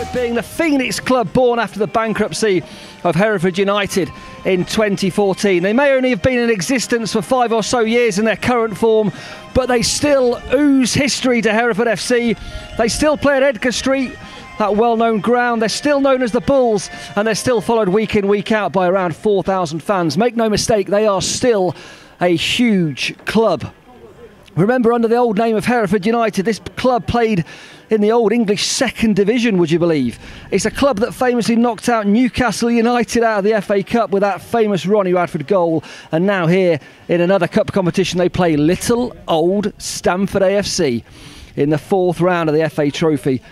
Stamford being the Phoenix club born after the bankruptcy of Hereford United in 2014. They may only have been in existence for 5 or so years in their current form, but they still ooze history to Hereford FC. They still play at Edgar Street, that well-known ground. They're still known as the Bulls, and they're still followed week in, week out by around 4,000 fans. Make no mistake, they are still a huge club. Remember, under the old name of Hereford United, this club played in the old English second division, would you believe? It's a club that famously knocked out Newcastle United out of the FA Cup with that famous Ronnie Radford goal. And now here in another cup competition, they play little old Stamford AFC in the 4th round of the FA Trophy.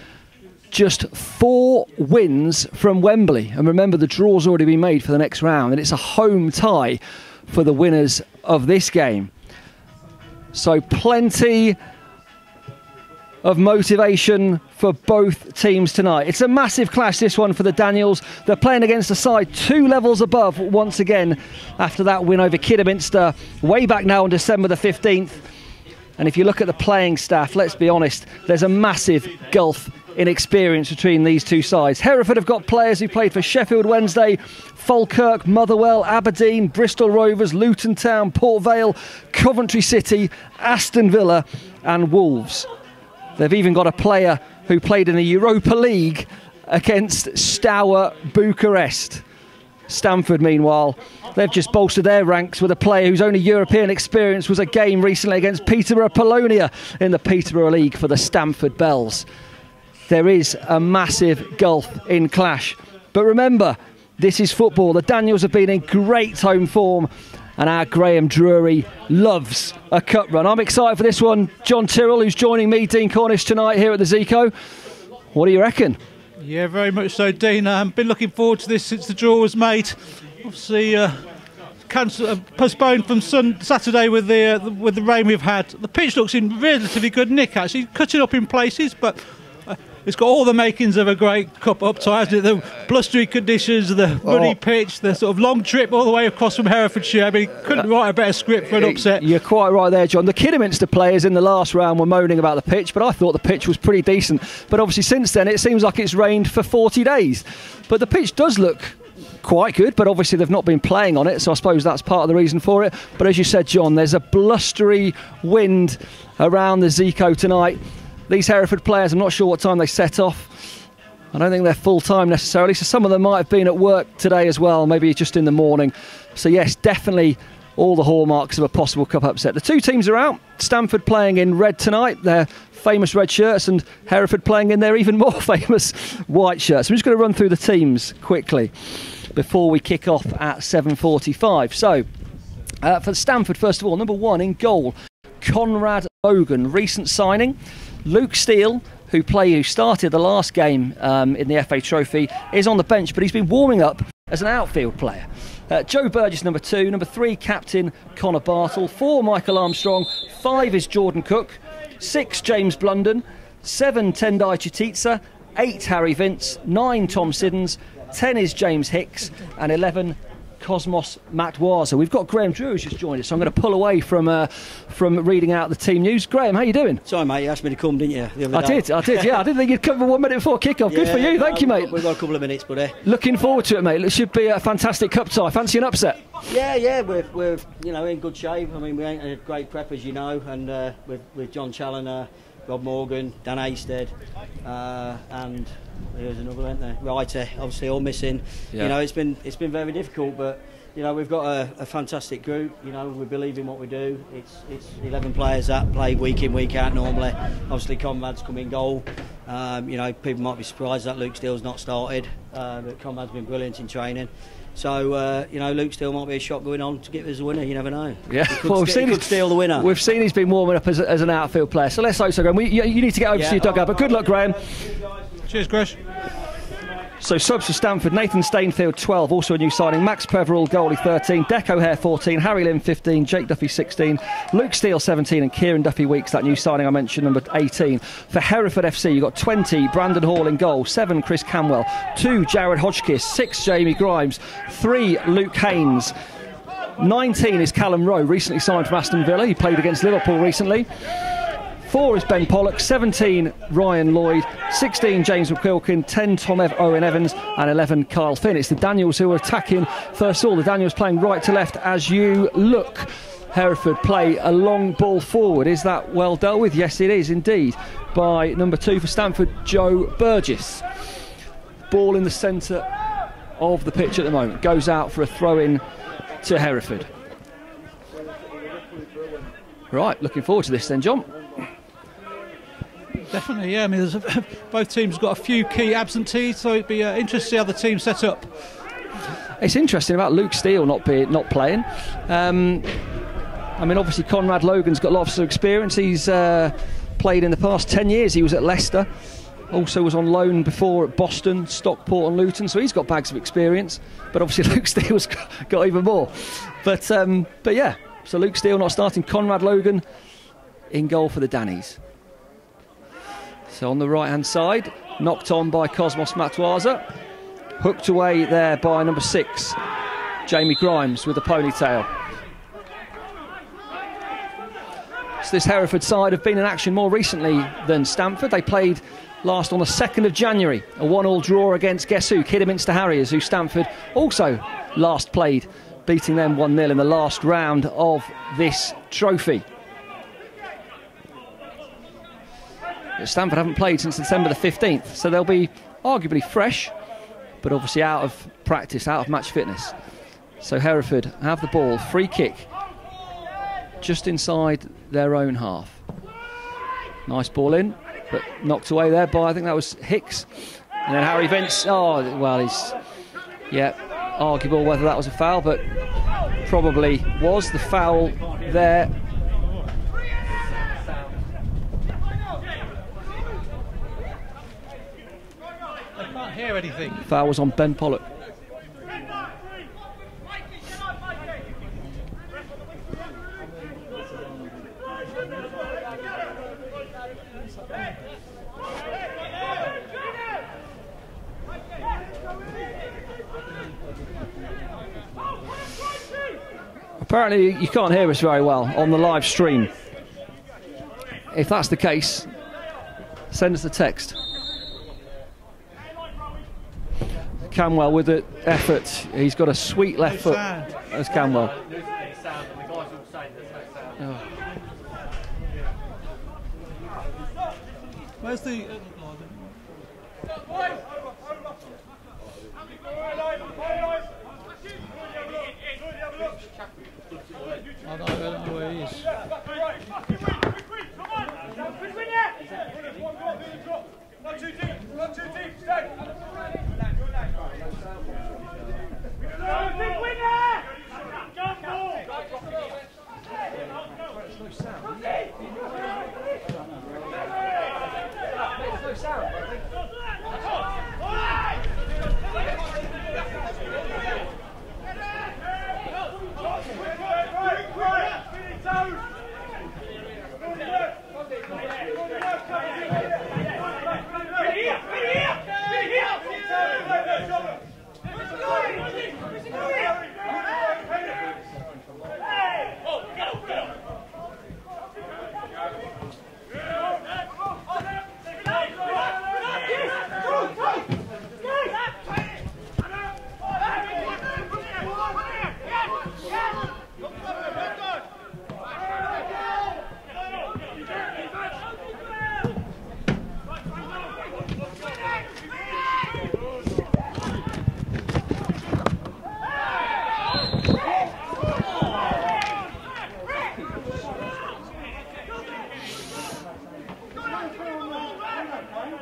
Just 4 wins from Wembley. And remember, the draw's already been made for the next round, and it's a home tie for the winners of this game. So plenty of motivation for both teams tonight. It's a massive clash, this one, for the Daniels. They're playing against a side 2 levels above once again after that win over Kidderminster way back now on December the 15th. And if you look at the playing staff, let's be honest, there's a massive gulf in experience between these two sides. Hereford have got players who played for Sheffield Wednesday, Falkirk, Motherwell, Aberdeen, Bristol Rovers, Luton Town, Port Vale, Coventry City, Aston Villa and Wolves. They've even got a player who played in the Europa League against Steaua Bucharest. Stamford, meanwhile, they've just bolstered their ranks with a player whose only European experience was a game recently against Peterborough Polonia in the Peterborough League for the Stamford Bells. There is a massive gulf in clash. But remember, this is football. The Daniels have been in great home form, and our Graham Drury loves a cup run. I'm excited for this one. John Tyrrell, who's joining me, Dean Cornish, tonight here at the Zico. What do you reckon? Yeah, very much so, Dean. I've been looking forward to this since the draw was made. Obviously, postponed from Saturday with the rain we've had. The pitch looks in relatively good nick, actually, cutting up in places, but it's got all the makings of a great cup up to, hasn't it? The blustery conditions, the muddy pitch, the sort of long trip all the way across from Herefordshire. I mean, couldn't write a better script for an upset. You're quite right there, John. The Kidderminster players in the last round were moaning about the pitch, but I thought the pitch was pretty decent. But obviously since then, it seems like it's rained for 40 days. But the pitch does look quite good, but obviously they've not been playing on it, so I suppose that's part of the reason for it. But as you said, John, there's a blustery wind around the Zico tonight. These Hereford players, I'm not sure what time they set off. I don't think they're full-time necessarily, so some of them might have been at work today as well, maybe just in the morning. So yes, definitely all the hallmarks of a possible cup upset. The two teams are out. Stamford playing in red tonight, their famous red shirts, and Hereford playing in their even more famous white shirts. I'm just going to run through the teams quickly before we kick off at 7:45. So, for Stamford, first of all, number 1 in goal, Conrad Logan, recent signing. Luke Steele, who started the last game in the FA Trophy, is on the bench, but he's been warming up as an outfield player. Joe Burgess, number 2. Number 3, captain Connor Bartle. 4, Michael Armstrong. 5 is Jordan Cook. 6, James Blunden. 7, Tendai Chititsa. 8, Harry Vince. 9, Tom Siddons. 10 is James Hicks. And 11, Cosmos Matwaza. We've got Graham Drew who's just joined us, so I'm going to pull away from reading out the team news. Graham, how you doing? Sorry, mate, you asked me to come, didn't you? The other day? I did, yeah. I didn't think you'd come 1 minute before kick-off. Good for you, thank you, mate. We've got a couple of minutes, buddy. Looking forward to it, mate. It should be a fantastic cup tie. Fancy an upset? Yeah, we're in good shape. I mean, we ain't a great prep, as you know, and with John Challoner, Rob Morgan, Dan Hasted, and there's another, isn't there? Writer, obviously all missing. Yeah. You know, it's been very difficult, but you know, we've got a fantastic group. You know, we believe in what we do. It's 11 players that play week in, week out normally. Obviously, Conrad's come in goal. You know, people might be surprised that Luke Steele's not started, but Conrad's been brilliant in training. So, you know, Luke Steele might be a shot going on to get us a winner, you never know. Yeah, well, he could steal the winner. We've seen he's been warming up as an outfield player, so let's hope so, Graham. You need to get over to your dugout, but good luck, Graham. Cheers, Chris. So subs for Stamford, Nathan Stainfield 12, also a new signing, Max Peverell goalie 13, Deck O'Hare 14, Harry Lynn 15, Jake Duffy 16, Luke Steele 17 and Kieran Duffy Weeks, that new signing I mentioned, number 18. For Hereford FC you've got 20, Brandon Hall in goal, 7, Chris Camwell, 2, Jared Hodgkiss, 6, Jamie Grimes, 3, Luke Haynes, 19 is Callum Rowe, recently signed from Aston Villa, he played against Liverpool recently. 4 is Ben Pollock, 17 Ryan Lloyd, 16 James McQuilkin, 10 Owen Evans and 11 Kyle Finn. It's the Daniels who are attacking first of all. The Daniels playing right to left as you look. Hereford play a long ball forward. Is that well dealt with? Yes, it is indeed, by number 2 for Stamford, Joe Burgess. Ball in the centre of the pitch at the moment. Goes out for a throw-in to Hereford. Right, looking forward to this then, John. Definitely, yeah. I mean, both teams got a few key absentees, so it'd be interesting to see how the team set up. It's interesting about Luke Steele not playing. I mean, obviously Conrad Logan's got lots of experience. He's played in the past 10 years. He was at Leicester. Also was on loan before at Boston, Stockport and Luton, so he's got bags of experience. But obviously Luke Steele's got even more. But yeah, so Luke Steele not starting. Conrad Logan in goal for the Dannies. So on the right-hand side, knocked on by Cosmos Matuaza. Hooked away there by number 6, Jamie Grimes with a ponytail. So this Hereford side have been in action more recently than Stamford. They played last on the 2nd of January, a 1-1 draw against guess who? Kidderminster Harriers, who Stamford also last played, beating them 1-0 in the last round of this trophy. Stamford haven't played since December the 15th, so they'll be arguably fresh, but obviously out of practice, out of match fitness. So Hereford have the ball, free kick, just inside their own half. Nice ball in, but knocked away there by, I think that was Hicks. And then Harry Vince, oh, well, he's, yeah, arguable whether that was a foul, but probably was the foul there. Hear anything. Foul was on Ben Pollock. Apparently you can't hear us very well on the live stream. If that's the case, send us a text. Camwell with the effort. He's got a sweet left foot. That's Camwell. Oh. Where's the... I don't know where he is.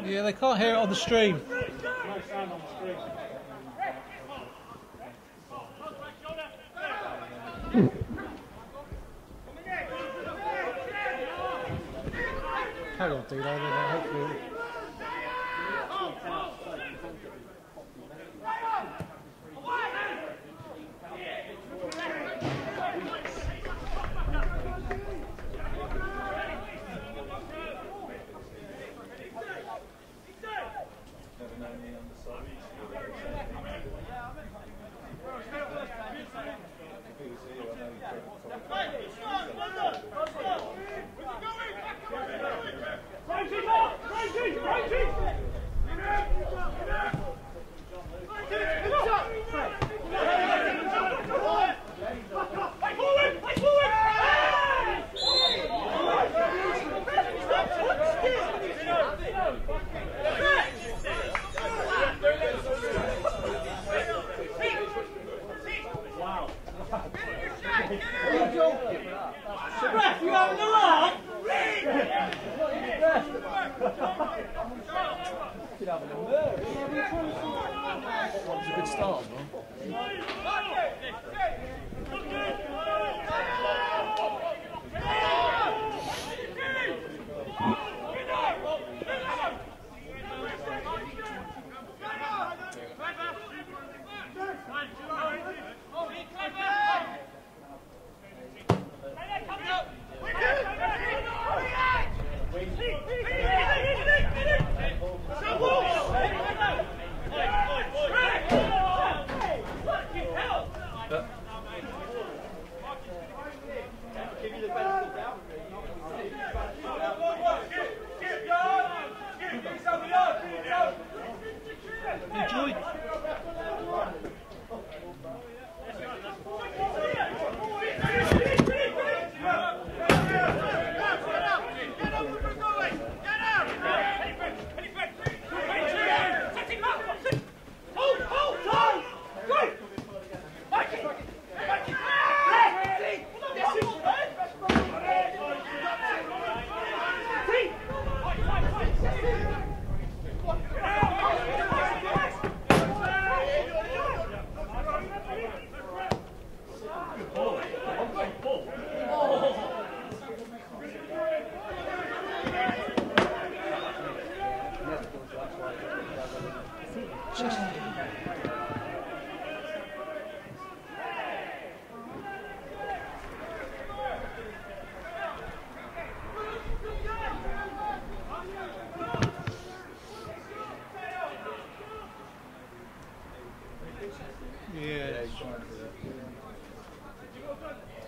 Yeah, they can't hear it on the stream. Carry on, Dino, hopefully. Ref, you having a laugh? It's a good start, man.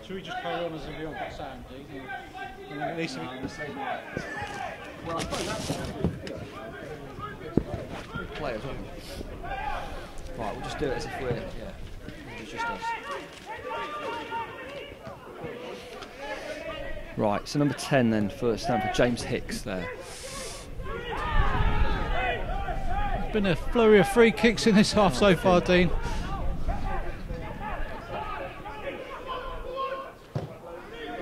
Should we just carry on as if we haven't got sound, do you? And then at least Well, I suppose that's players, won't we? Right, we'll just do it as if we're, it's just us. Right, so number 10 then for Stamford, James Hicks there. There's been a flurry of free kicks in this half so far, Dean.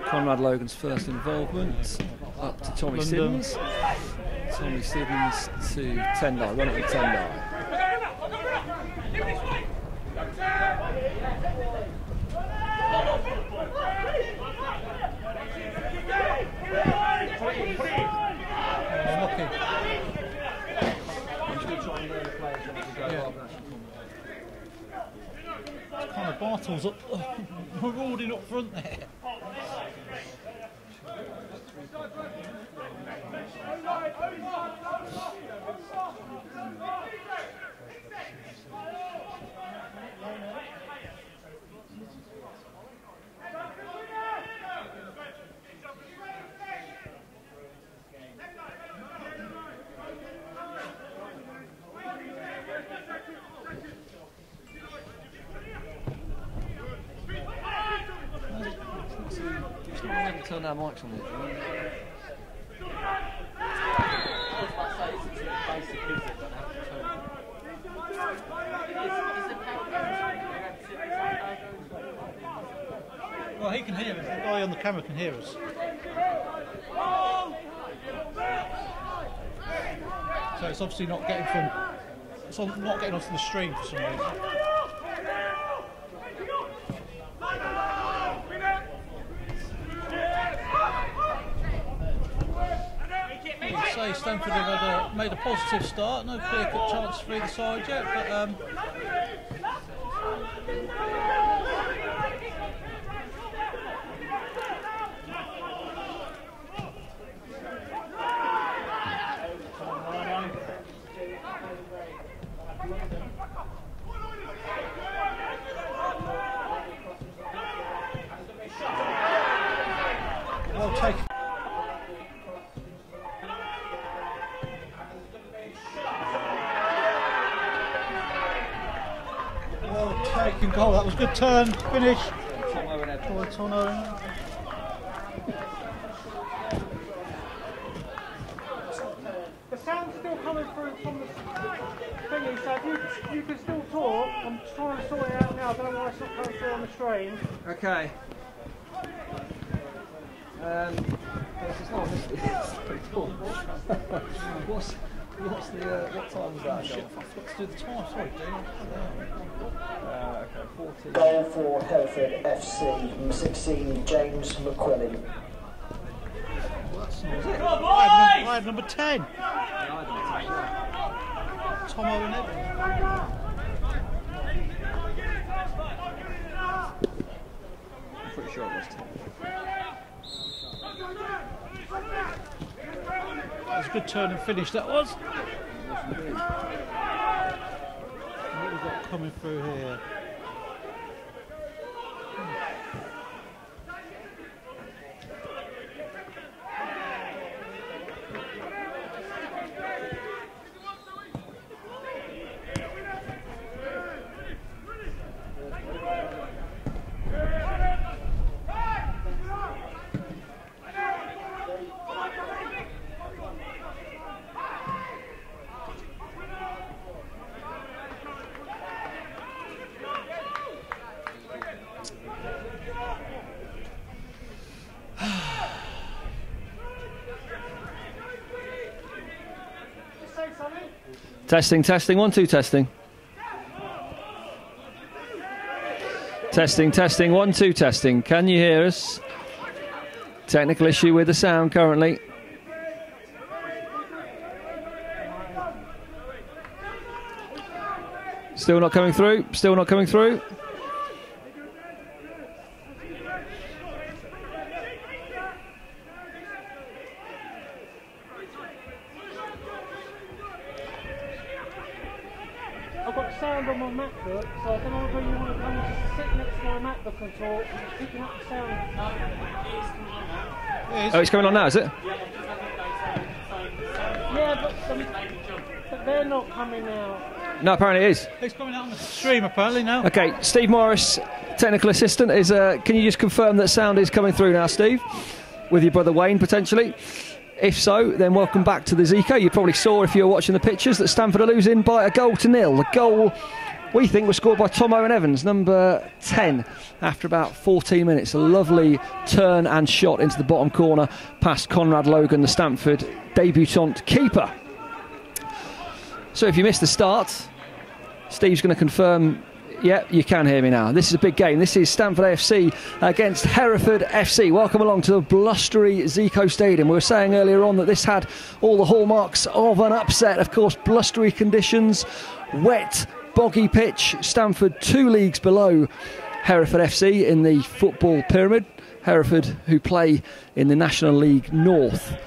Conrad Logan's first involvement, up to Tommy Siddons. Tommy Siddons to Tendai, run it with Tendai. Kind of Bartles up, marauding up front there. Turn our mics on this. Well, he can hear us. The guy on the camera can hear us. So it's obviously not getting from. It's not getting onto the stream for some reason. Say Stamford have made a positive start, no clear-cut chance for either side yet, but well taken. Taking goal, that was a good turn, finish. Tono. The sound's still coming through from the thingy, so if you can still talk. I'm trying to sort it out now, I don't know why it's not coming through on the stream. Okay. It's not it's pretty cool. What's what time was that? Shit, I forgot to do the time. Sorry, Dean. Okay, 14. Goal for Hereford FC, number 16, James McQuillan. I had number 10. Tom Owen Evans. I'm pretty sure it was 10. It was a good turn and finish, that was. What have we got coming through here? Testing, testing, 1, 2, testing. Testing, testing, 1, 2, testing. Can you hear us? Technical issue with the sound currently. Still not coming through, still not coming through. I've got sound on my MacBook, so I don't know whether you want to come and just sit next to my MacBook and talk. I'm picking up the sound. Oh, it's coming on now, is it? Yeah, but they're not coming out. No, apparently it is. It's coming out on the stream apparently now. Okay, Steve Morris, technical assistant, is. Can you just confirm that sound is coming through now, Steve? With your brother Wayne, potentially? If so, then welcome back to the Zico. You probably saw, if you were watching the pictures, that Stamford are losing by 1-0. The goal, we think, was scored by Tom Owen Evans, number 10, after about 14 minutes. A lovely turn and shot into the bottom corner past Conrad Logan, the Stamford debutant keeper. So if you missed the start, Steve's going to confirm. Yeah, you can hear me now. This is a big game. This is Stamford AFC against Hereford FC. Welcome along to the blustery Zico Stadium. We were saying earlier on that this had all the hallmarks of an upset. Of course, blustery conditions, wet, boggy pitch. Stamford 2 leagues below Hereford FC in the football pyramid. Hereford, who play in the National League North.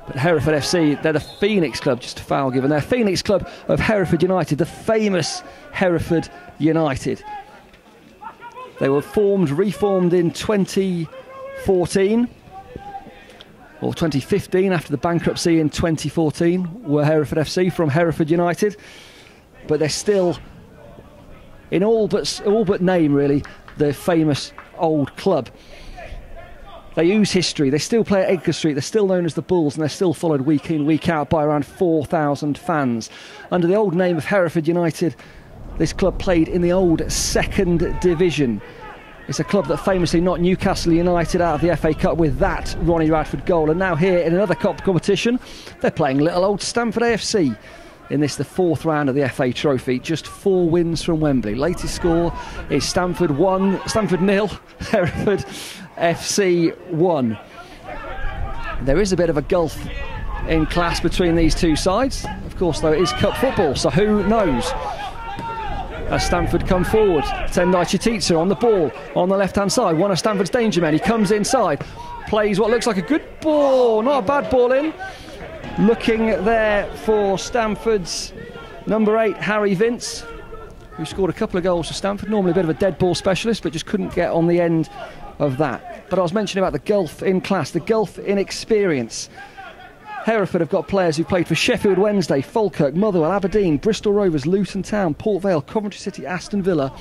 But Hereford FC, they're the Phoenix club, just a foul given. They're Phoenix club of Hereford United, the famous Hereford United. They were reformed in 2014 or 2015 after the bankruptcy in 2014 were Hereford FC from Hereford United, but they're still, in all but name really, the famous old club. They use history. They still play at Edgar Street. They're still known as the Bulls, and they're still followed week in, week out by around 4,000 fans. Under the old name of Hereford United, this club played in the old 2nd Division. It's a club that famously knocked Newcastle United out of the FA Cup with that Ronnie Radford goal. And now here in another cup competition, they're playing little old Stamford AFC in this, the 4th round of the FA Trophy. Just 4 wins from Wembley. Latest score is Stamford 0, Hereford FC 1. There is a bit of a gulf in class between these two sides. Of course, though, it is cup football, so who knows? As Stamford come forward, Tendai Chititsa on the ball on the left-hand side. One of Stamford's danger men. He comes inside, plays what looks like a good ball, not a bad ball in. Looking there for Stamford's number 8, Harry Vince, who scored a couple of goals for Stamford. Normally a bit of a dead ball specialist, but just couldn't get on the end of that. But I was mentioning about the gulf in class, the gulf in experience. Hereford have got players who played for Sheffield Wednesday, Falkirk, Motherwell, Aberdeen, Bristol Rovers, Luton Town, Port Vale, Coventry City, Aston Villa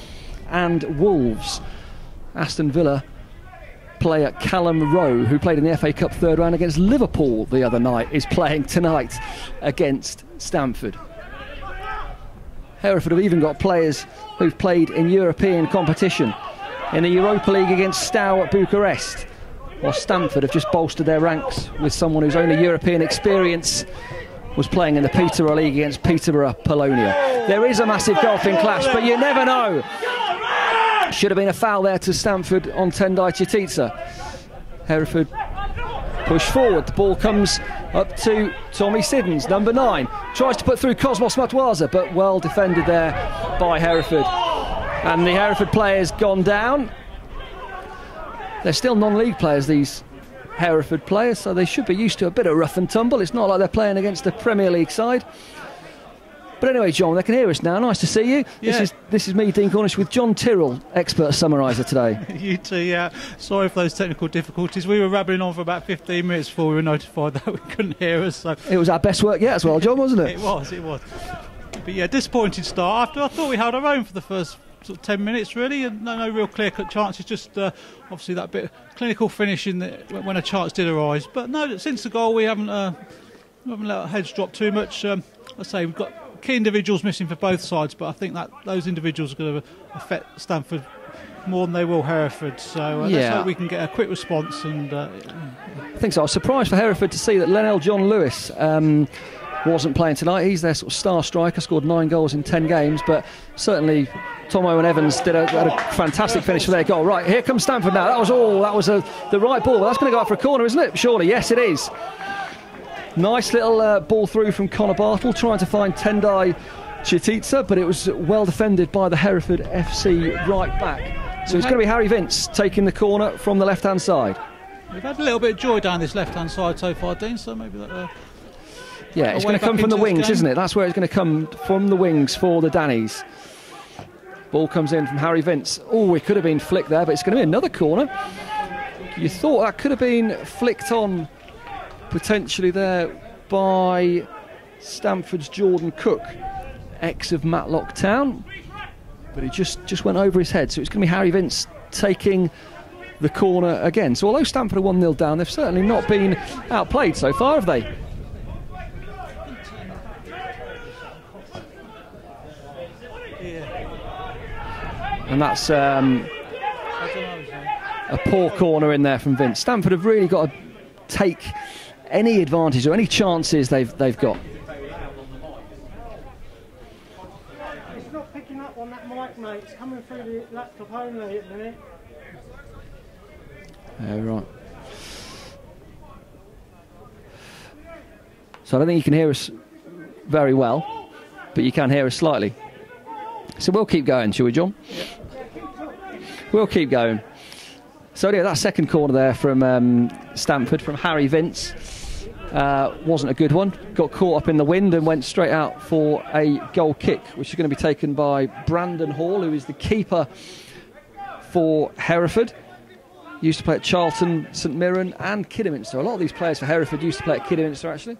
and Wolves. Aston Villa player Callum Rowe, who played in the FA Cup 3rd round against Liverpool the other night, is playing tonight against Stamford. Hereford have even got players who've played in European competition. In the Europa League against Steaua Bucharest, while Stamford have just bolstered their ranks with someone whose only European experience was playing in the Peterborough League against Peterborough Polonia. There is a massive golfing clash, but you never know. Should have been a foul there to Stamford on Tendai Chititsa. Hereford push forward. The ball comes up to Tommy Siddons, number 9. Tries to put through Cosmos Matwaza, but well defended there by Hereford. And the Hereford players gone down. They're still non-league players, these Hereford players, so they should be used to a bit of rough and tumble. It's not like they're playing against the Premier League side. But anyway, John, they can hear us now. Nice to see you. Yeah. This is me, Dean Cornish, with John Tyrrell, expert summariser today. You too, yeah. Sorry for those technical difficulties. We were rabbling on for about 15 minutes before we were notified that we couldn't hear us. So. It was our best work yet as well, John, wasn't it? It was. But yeah, disappointing start. After I thought we held our own for the first sort of 10 minutes, really, and no real clear-cut chances. Just obviously that bit of clinical finish when a chance did arise. But no, since the goal, we haven't let our heads drop too much. I say we've got key individuals missing for both sides, but I think that those individuals are going to affect Stamford more than they will Hereford. So let's hope we can get a quick response. And I think so. I was surprised for Hereford to see that Lennell John Lewis wasn't playing tonight. He's their sort of star striker, scored 9 goals in 10 games, but certainly Tom Owen Evans had a fantastic finish for their goal. Right, here comes Stamford now. That was the right ball. Well, that's going to go out for a corner, isn't it? Surely, yes, it is. Nice little ball through from Connor Bartle, trying to find Tendai Chititsa, but it was well defended by the Hereford FC right back. So it's going to be Harry Vince taking the corner from the left-hand side. We've had a little bit of joy down this left-hand side so far, Dean, so maybe that... yeah, it's going to come from the wings, isn't it? That's where it's going to come, from the wings for the Dannies. Ball comes in from Harry Vince. Oh, it could have been flicked there, but it's going to be another corner. You thought that could have been flicked on potentially there by Stamford's Jordan Cook, ex of Matlock Town, but it just went over his head. So it's going to be Harry Vince taking the corner again. So although Stamford are 1-0 down, they've certainly not been outplayed so far, have they? And that's a poor corner in there from Vince. Stamford have really got to take any advantage or any chances they've got. It's not picking up on that mic, mate. It's coming through the laptop only at the minute. Right. So I don't think you can hear us very well, but you can hear us slightly. So we'll keep going, shall we, John? We'll keep going. So yeah, that second corner there from Stamford, from Harry Vince, wasn't a good one. Got caught up in the wind and went straight out for a goal kick, which is going to be taken by Brandon Hall, who is the keeper for Hereford. Used to play at Charlton, St Mirren and Kidderminster. A lot of these players for Hereford used to play at Kidderminster, actually.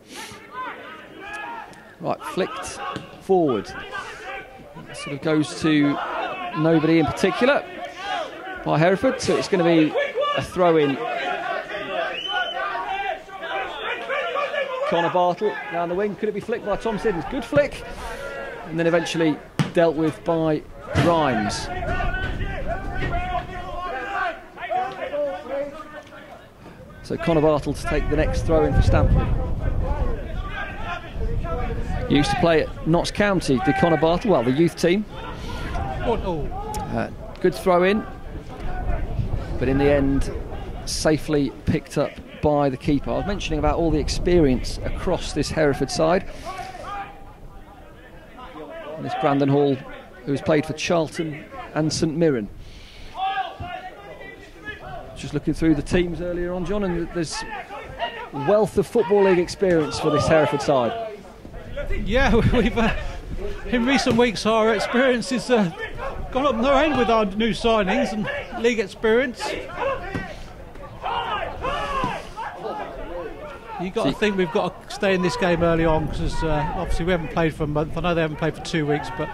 Right, flicked forward. That sort of goes to nobody in particular by Hereford, so it's going to be a throw-in. Connor Bartle down the wing. Could it be flicked by Tom Siddons? Good flick. And then eventually dealt with by Grimes. So Connor Bartle to take the next throw-in for Stamford. He used to play at Notts County, did Connor Bartle, well, the youth team. Good throw-in, but in the end, safely picked up by the keeper. I was mentioning about all the experience across this Hereford side. And this Brandon Hall, who's played for Charlton and St Mirren. Just looking through the teams earlier on, John, and there's wealth of Football League experience for this Hereford side. Yeah, we've in recent weeks our experience has gone up no end with our new signings and league experience. You've got to think we've got to stay in this game early on because obviously we haven't played for a month. I know they haven't played for 2 weeks, but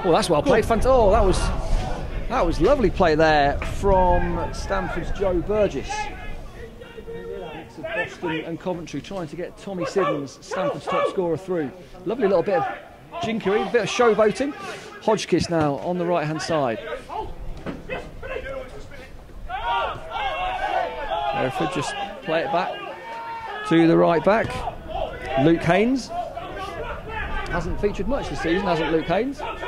well, that's well played. Oh, that was lovely play there from Stamford's Joe Burgess. Mix of Boston and Coventry, trying to get Tommy Siddons, Stamford's top scorer, through. Lovely little bit of jinkery, a bit of showboating. Hodgkiss now on the right hand side. Hereford just play it back to the right back. Luke Haynes hasn't featured much this season, hasn't Luke Haynes? Tries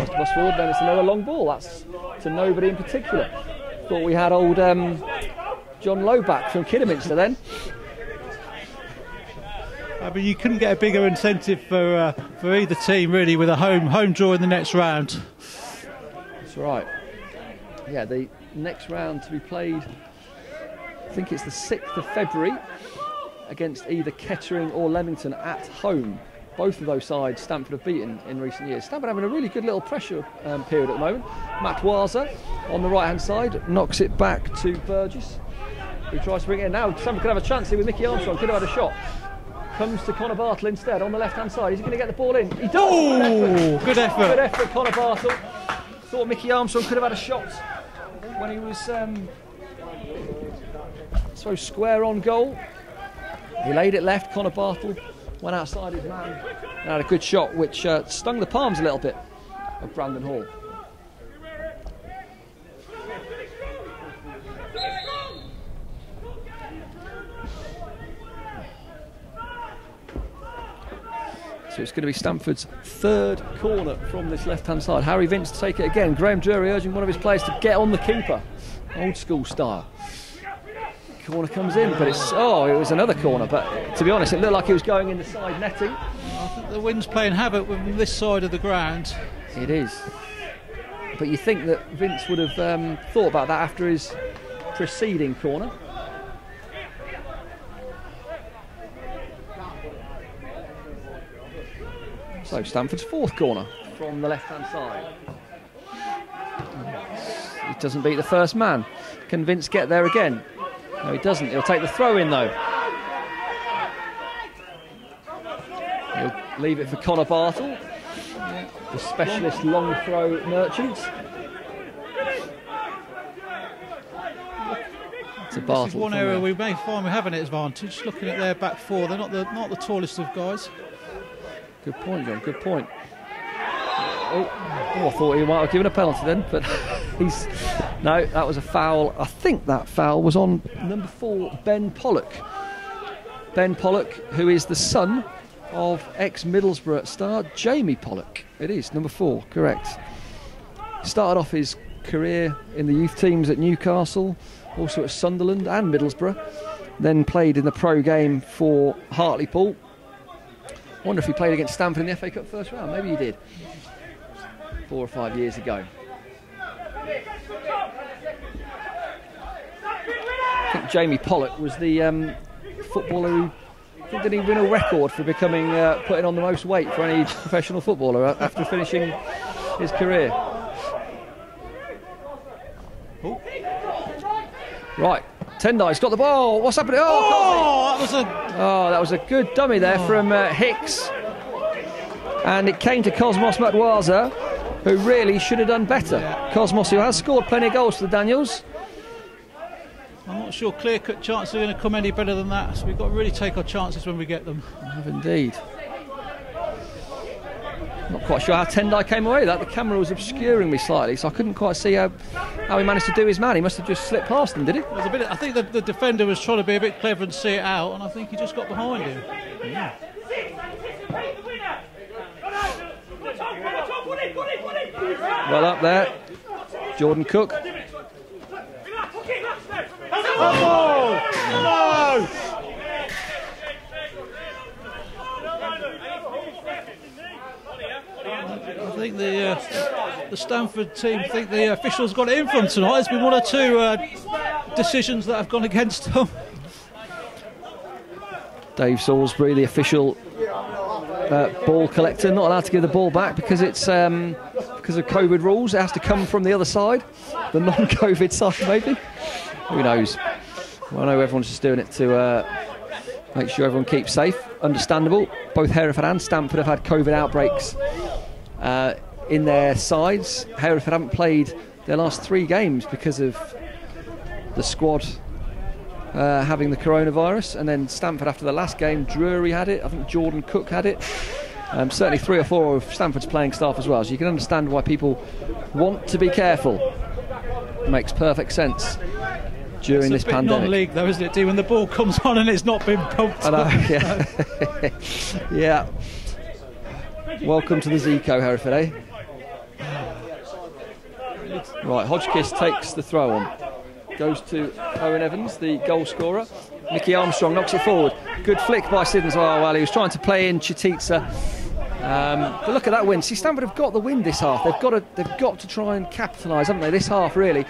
to bust forward, then it's another long ball. That's to nobody in particular. Thought we had old John Lowe back from Kidderminster then. I mean, you couldn't get a bigger incentive for either team really, with a home draw in the next round. That's right. Yeah, the next round to be played, I think it's the 6th of February, against either Kettering or Leamington at home. Both of those sides Stamford have beaten in recent years. Stamford having a really good little pressure period at the moment. Matt Waza on the right hand side knocks it back to Burgess, who tries to bring it in. Now Stamford could have a chance here with Mickey Armstrong, could have had a shot. Comes to Connor Bartle instead on the left hand side. Is he going to get the ball in? He does! Oh, good effort. Good effort, Connor Bartle. Thought Mickey Armstrong could have had a shot when he was so square on goal. He laid it left. Connor Bartle went outside his man and had a good shot, which stung the palms a little bit of Brandon Hall. So it's going to be Stamford's third corner from this left-hand side. Harry Vince to take it again. Graham Drury urging one of his players to get on the keeper. Old school style. Corner comes in, but it was another corner. But to be honest, it looked like he was going in the side netting. I think the wind's playing havoc with this side of the ground. It is. But you think that Vince would have thought about that after his preceding corner. So Stamford's fourth corner from the left-hand side. He doesn't beat the first man. Can Vince get there again? No, he doesn't. He'll take the throw in though. He'll leave it for Connor Bartle, the specialist long throw merchant. To Bartle. This is one area we may find we have an advantage. Looking at their back four, they're not the tallest of guys. Good point, John. Good point. Oh, I thought he might have given a penalty then, but no, that was a foul. I think that foul was on number 4, Ben Pollock. Ben Pollock, who is the son of ex-Middlesbrough star Jamie Pollock. It is number 4, correct. Started off his career in the youth teams at Newcastle, also at Sunderland and Middlesbrough. Then played in the pro game for Hartlepool. I wonder if he played against Stamford in the FA Cup first round. Maybe he did 4 or 5 years ago. I think Jamie Pollock was the footballer who, did he win a record for becoming putting on the most weight for any professional footballer after finishing his career. Ooh. Right, Tendai's got the ball. What's happening? That was a good dummy there from Hicks, and it came to Cosmos Matwaza, who really should have done better. Yeah. Cosmos, who has scored plenty of goals for the Daniels. I'm not sure clear-cut chances are going to come any better than that, so we've got to really take our chances when we get them. I have indeed. Not quite sure how Tendai came away with that. The camera was obscuring me slightly, so I couldn't quite see how he managed to do his man. He must have just slipped past him, did he? I think the defender was trying to be a bit clever and see it out, and I think he just got behind him. Yeah. Well up there, Jordan Cook. Oh, no! I think the Stamford team think the officials got it in from tonight. There's been 1 or 2 decisions that have gone against them. Dave Salisbury, the official ball collector, not allowed to give the ball back because it's because of COVID rules. It has to come from the other side, the non-COVID side maybe. Who knows? Well, I know everyone's just doing it to make sure everyone keeps safe. Understandable. Both Hereford and Stamford have had COVID outbreaks in their sides. Hereford haven't played their last 3 games because of the squad having the coronavirus, and then Stamford after the last game, Drury had it, I think Jordan Cook had it, certainly 3 or 4 of Stamford's playing staff as well, so you can understand why people want to be careful. makes perfect sense during this pandemic. It's a bit non-league though, isn't it, Dee, when the ball comes on and it's not been pumped I know, up. yeah. Yeah. Welcome to the Zico, Hereford, eh? Right, Hodgkiss takes the throw on. Goes to Owen Evans, the goal scorer. Nicky Armstrong knocks it forward. Good flick by Siddons. Oh, well, he was trying to play in Chititsa. But look at that win. See, Stamford have got the win this half. They've got to try and capitalise, haven't they? This half, really.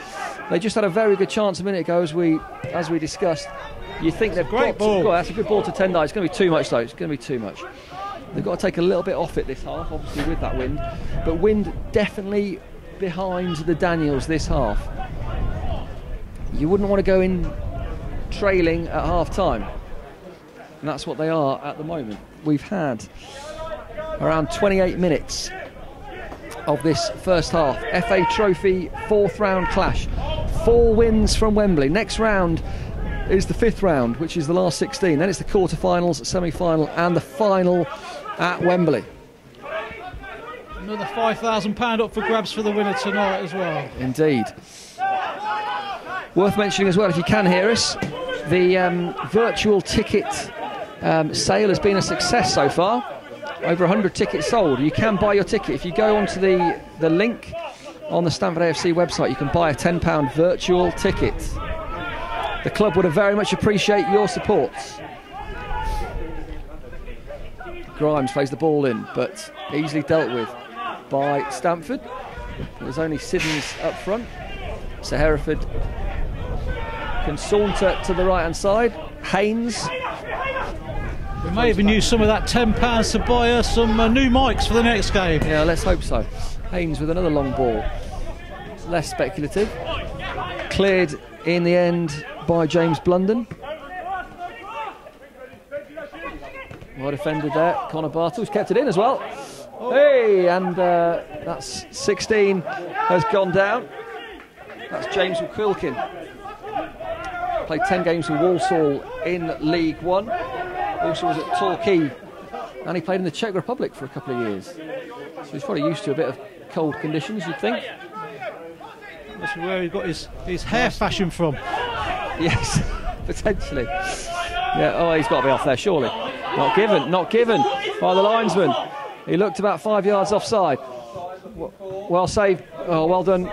They just had a very good chance a minute ago, as we discussed. You think they've got to. That's a good ball to Tendai. It's going to be too much, though. It's going to be too much. They've got to take a little bit off it this half, obviously, with that wind. But wind definitely behind the Daniels this half. You wouldn't want to go in trailing at half-time. And that's what they are at the moment. We've had around 28 minutes of this first half. FA Trophy 4th round clash. 4 wins from Wembley. Next round is the 5th round, which is the last 16. Then it's the quarter-finals, semi-final and the final at Wembley. Another £5,000 up for grabs for the winner tonight as well. Indeed. Worth mentioning as well, if you can hear us, the virtual ticket sale has been a success so far. Over 100 tickets sold. You can buy your ticket. If you go onto the link on the Stamford AFC website, you can buy a £10 virtual ticket. The club would very much appreciate your support. Grimes plays the ball in, but easily dealt with by Stamford. There's only Siddons up front, so Hereford can saunter to the right-hand side. Haynes. We may even use some of that £10 to buy us some new mics for the next game. Yeah, let's hope so. Haynes with another long ball. It's less speculative. Cleared in the end by James Blunden. Well defended there. Connor Bartle's kept it in as well. Hey, and that's 16 has gone down. That's James McQuilkin. Played 10 games for Walsall in League One. Also was at Torquay, and he played in the Czech Republic for a couple of years. So he's probably used to a bit of cold conditions, you'd think. That's where he got his hair fashion from. Yes, potentially. Yeah, oh, he's got to be off there, surely. Not given by the linesman. He looked about 5 yards offside. Well saved, oh, well done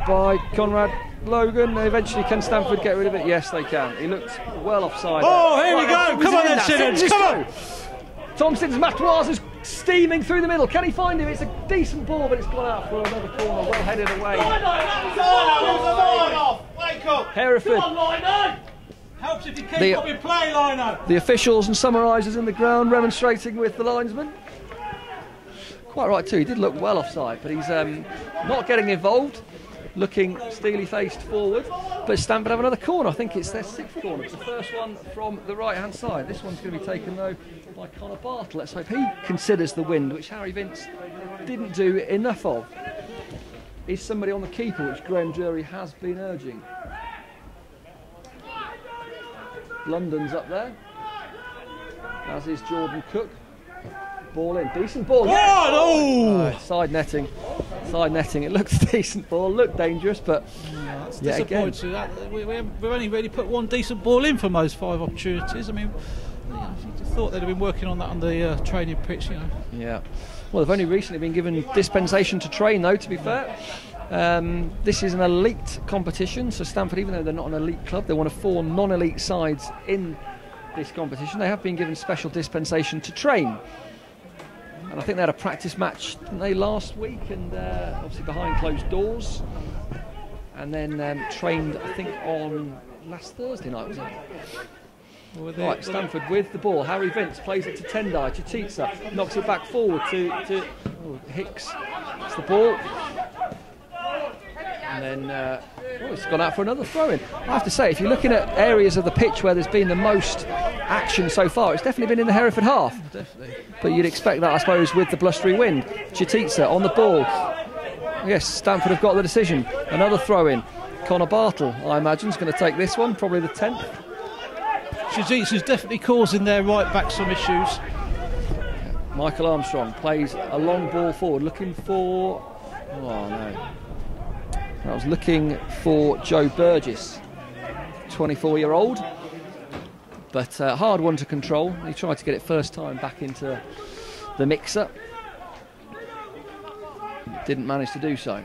by Conrad Logan. Eventually, can Stamford get rid of it? Yes, they can. He looked well offside. Oh, here we go. Come on then, Siddons. Come on. Tom Siddons, Matoise is steaming through the middle. Can he find him? It's a decent ball, but it's gone out for another corner. Well headed away. Hereford. Helps if you keep up your play, Lino. The officials and summarisers in the ground remonstrating with the linesman. Quite right too. He did look well offside, but he's not getting involved. Looking steely-faced forward, but Stamford have another corner. I think it's their 6th corner. It's the first one from the right-hand side. This one's going to be taken, though, by Connor Bartle. Let's hope he considers the wind, which Harry Vince didn't do enough of. Is somebody on the keeper, which Graham Drury has been urging. London's up there, as is Jordan Cook. Ball in, decent ball. Yes! Oh! Side netting. It looks a decent ball, looked dangerous, but that's disappointing. We've only really put one decent ball in from those 5 opportunities. I mean, I thought they'd have been working on that on the training pitch, you know. Yeah. Well, they've only recently been given dispensation to train, though, to be fair. This is an elite competition, so Stamford, even though they're not an elite club, they're one of 4 non-elite sides in this competition. They have been given special dispensation to train. And I think they had a practice match, didn't they, last week, and obviously behind closed doors. And then trained, I think, on last Thursday night, was it? Right, Stamford with the ball. Harry Vince plays it to Tendai. Chititsa knocks it back forward to Hicks. That's the ball. And then it's gone out for another throw-in. I have to say, if you're looking at areas of the pitch where there's been the most action so far, it's definitely been in the Hereford half. Definitely. But you'd expect that, I suppose, with the blustery wind. Chititsa on the ball. Yes, Stamford have got the decision. Another throw-in. Connor Bartle, I imagine, is going to take this one, probably the 10th. Chititsa's definitely causing their right back some issues. Michael Armstrong plays a long ball forward, looking for... Oh, no. I was looking for Joe Burgess, 24-year-old, but hard one to control. He tried to get it first time back into the mixer. Didn't manage to do so.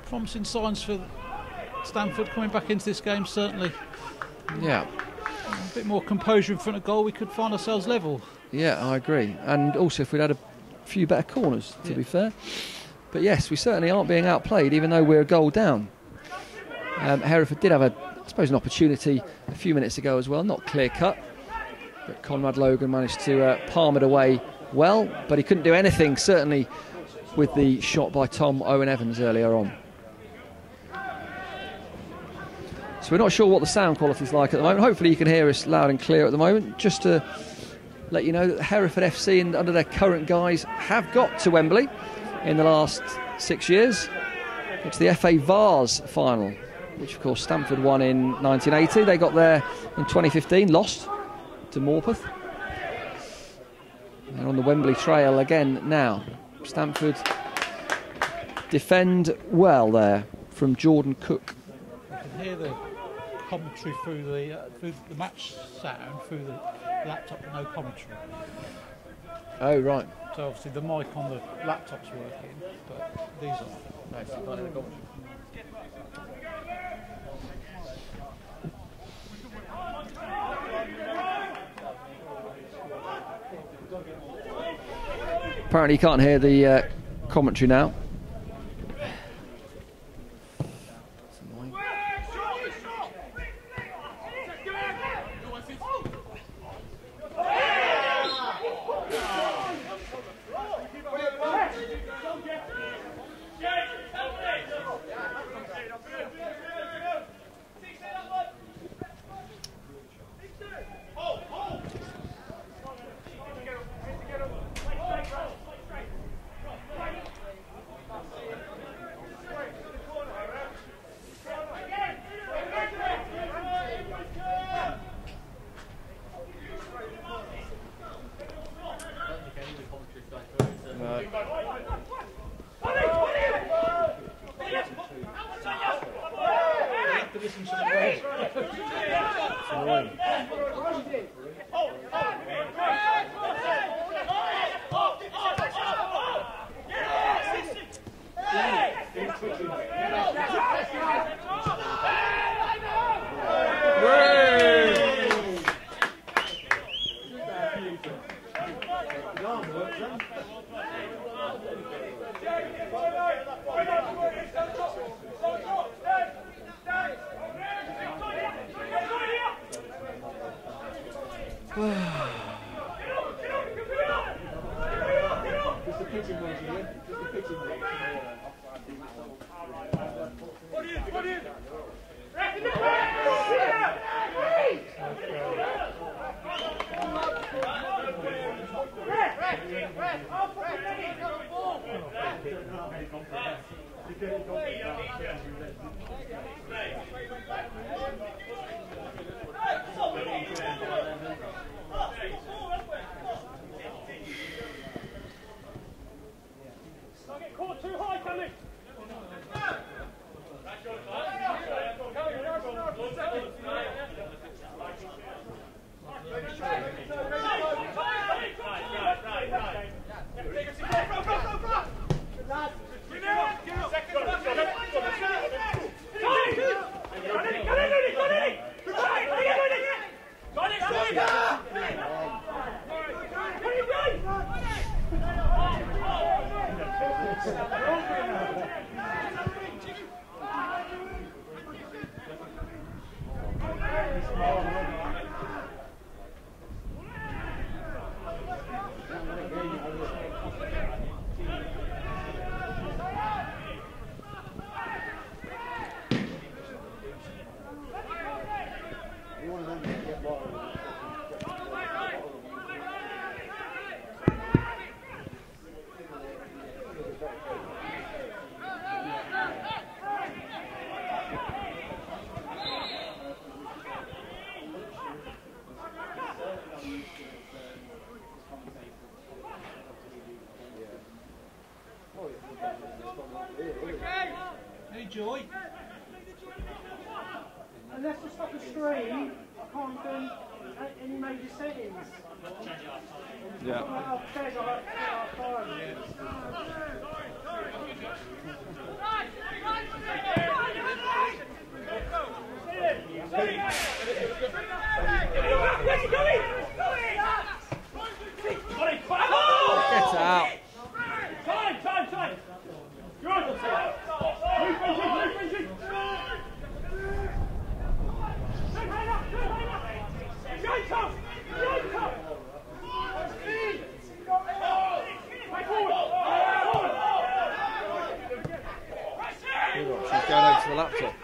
Promising signs for Stamford coming back into this game, certainly. Yeah. A bit more composure in front of goal, we could find ourselves level. Yeah, I agree. And also if we'd had a few better corners, to be fair. But yes, we certainly aren't being outplayed, even though we're a goal down. Hereford did have, I suppose, an opportunity a few minutes ago as well, not clear-cut. But Conrad Logan managed to palm it away well, but he couldn't do anything, certainly, with the shot by Tom Owen Evans earlier on. So we're not sure what the sound quality is like at the moment. Hopefully you can hear us loud and clear at the moment. Just to let you know that Hereford FC, and under their current guise, have got to Wembley in the last 6 years. It's the FA Vars final, which of course Stamford won in 1980. They got there in 2015, lost to Morpeth. They're on the Wembley trail again now. Stamford defend well there from Jordan Cook. You can hear the commentary through the match sound through the laptop, but no commentary. Oh, right. So obviously the mic on the laptop's working, but these aren't. No, so you can't hear the commentary. Apparently you can't hear the commentary now. Unless I stop the stream, I can't do any major settings. Yeah. Upstairs, I'll have to set our time. Get out. Time. She's going over to the laptop.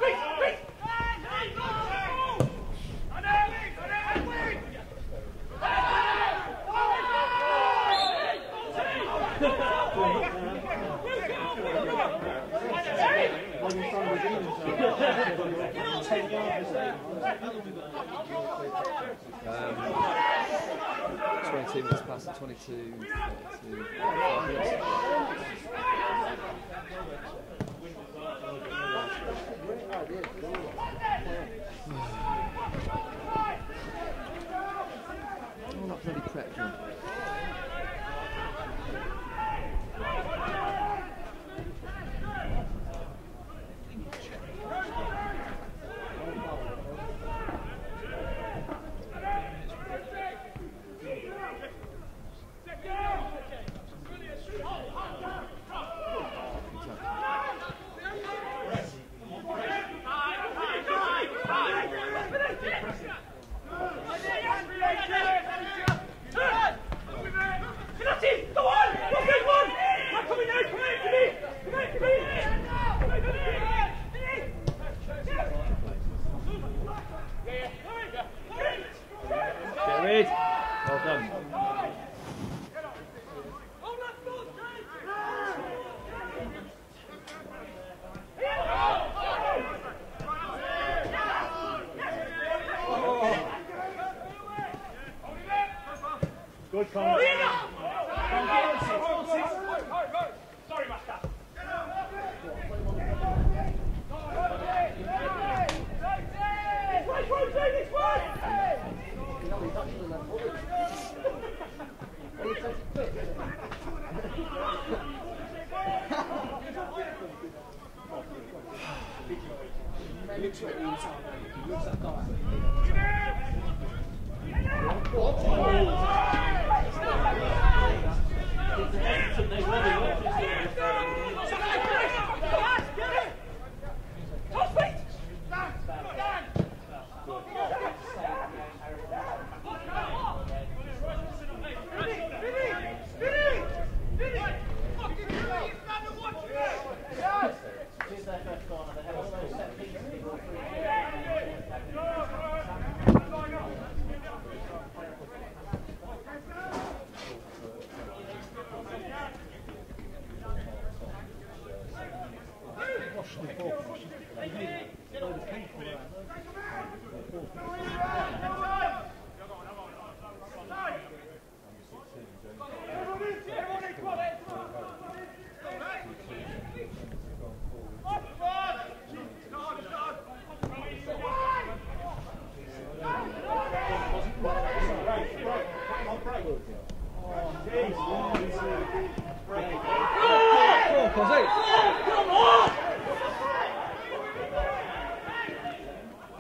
Um, 22 minutes past the 22. All that bloody prep, John. Well done. Good comment. Sorry, Master.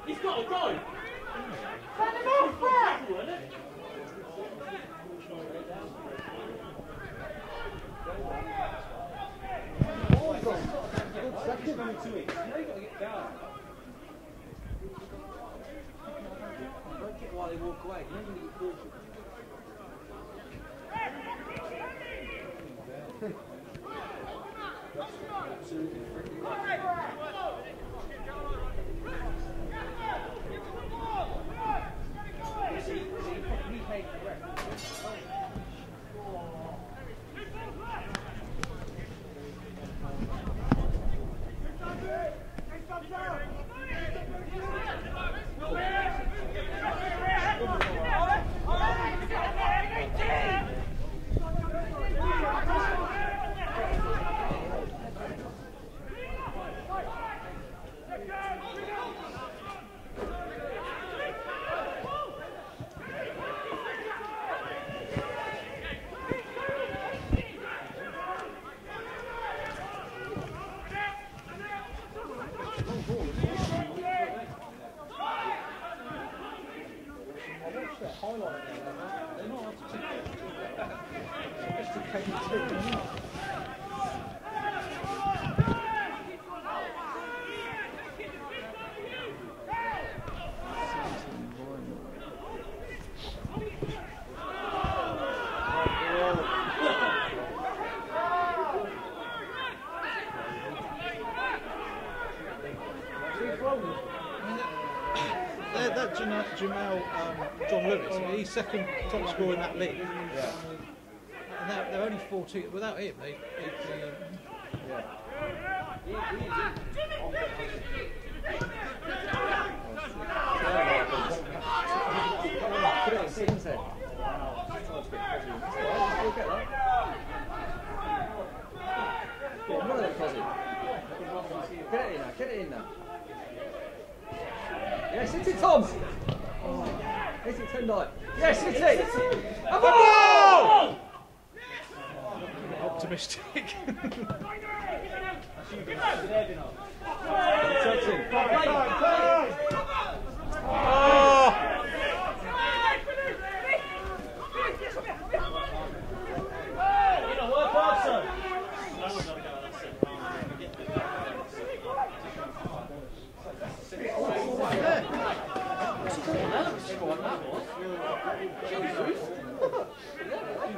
He's got a go. While they walk away, John Lewis, he's second top scorer in that league. Yeah. And they're only 14. Without him, they Get it in now. Yes, hit it, Tom. Hit it, tonight. Yes, hit it. Oh! Optimistic.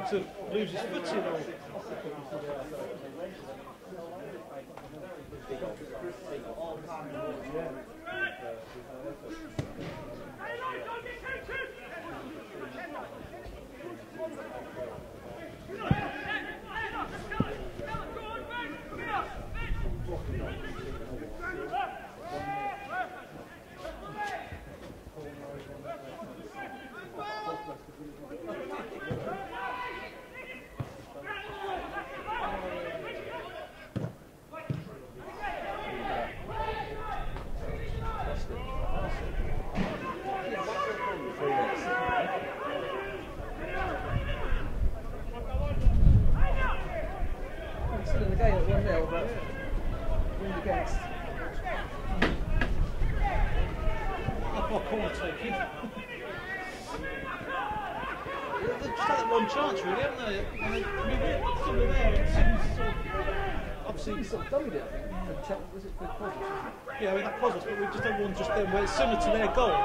To lose his footing or chance, really, haven't they? Obviously, sort of dummied it, I think. Was it for Cosmos? Yeah, I mean, that Cosmos, but we've just done one just then where it's similar to their goal.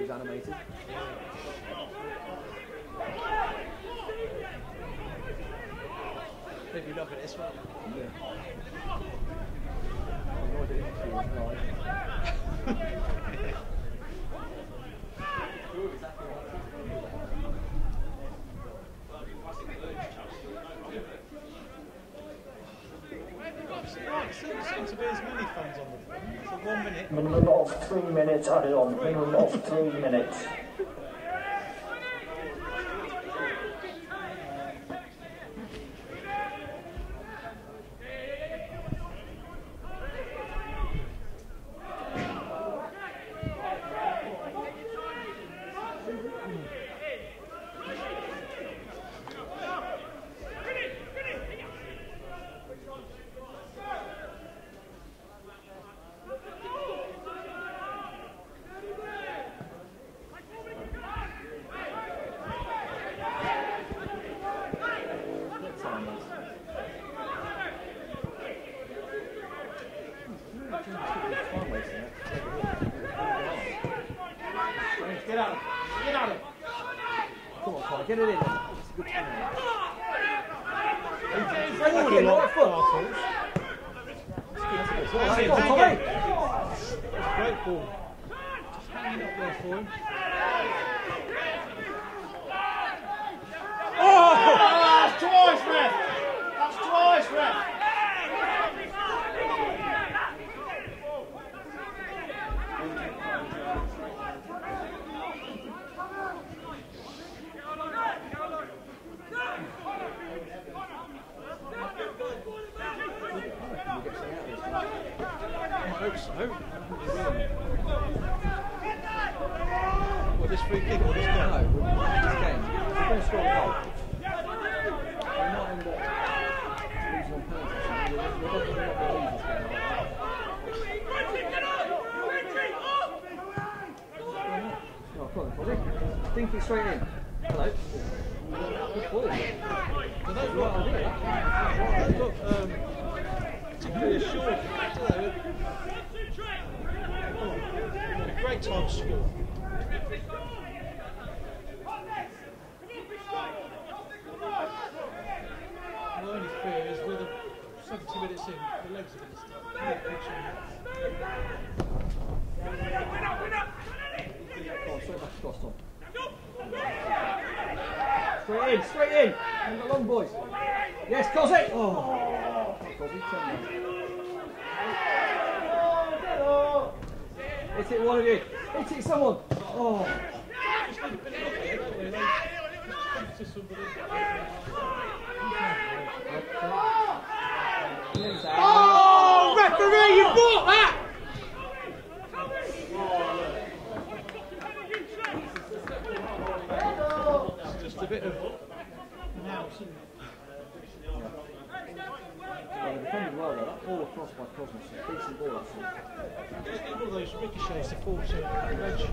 Animated. If you look at this one. Seems to be as many fans on the for 1 minute. Minimum of 3 minutes added on. Minimum of 3 minutes. get it in. It's a good Great ball. Just hanging up there for him. Oh! That's twice, ref! That's twice, ref! Well, this free kick or this goal? No, this game. We're going to score a goal. We're not end up losing on purpose. We're definitely not going to lose this game. Oh, come on, Bobby. Dink it straight in. Hello. Good ball. That's the right idea. Look, particularly a short. Great time to score. My only fear is with 70 minutes in, the legs are going to start. Go on, straight back across, Tom. Straight in. And the long boys. Yes, Cosy. Oh, Cosy, turn that. Hit it, one of you. Hit it, someone. Oh. Oh, referee, you bought that! Just a bit of mouse, isn't it? They defended well though. That ball across by Cosmos. Decent ball actually. Just get all those ricochets to fall to the edge.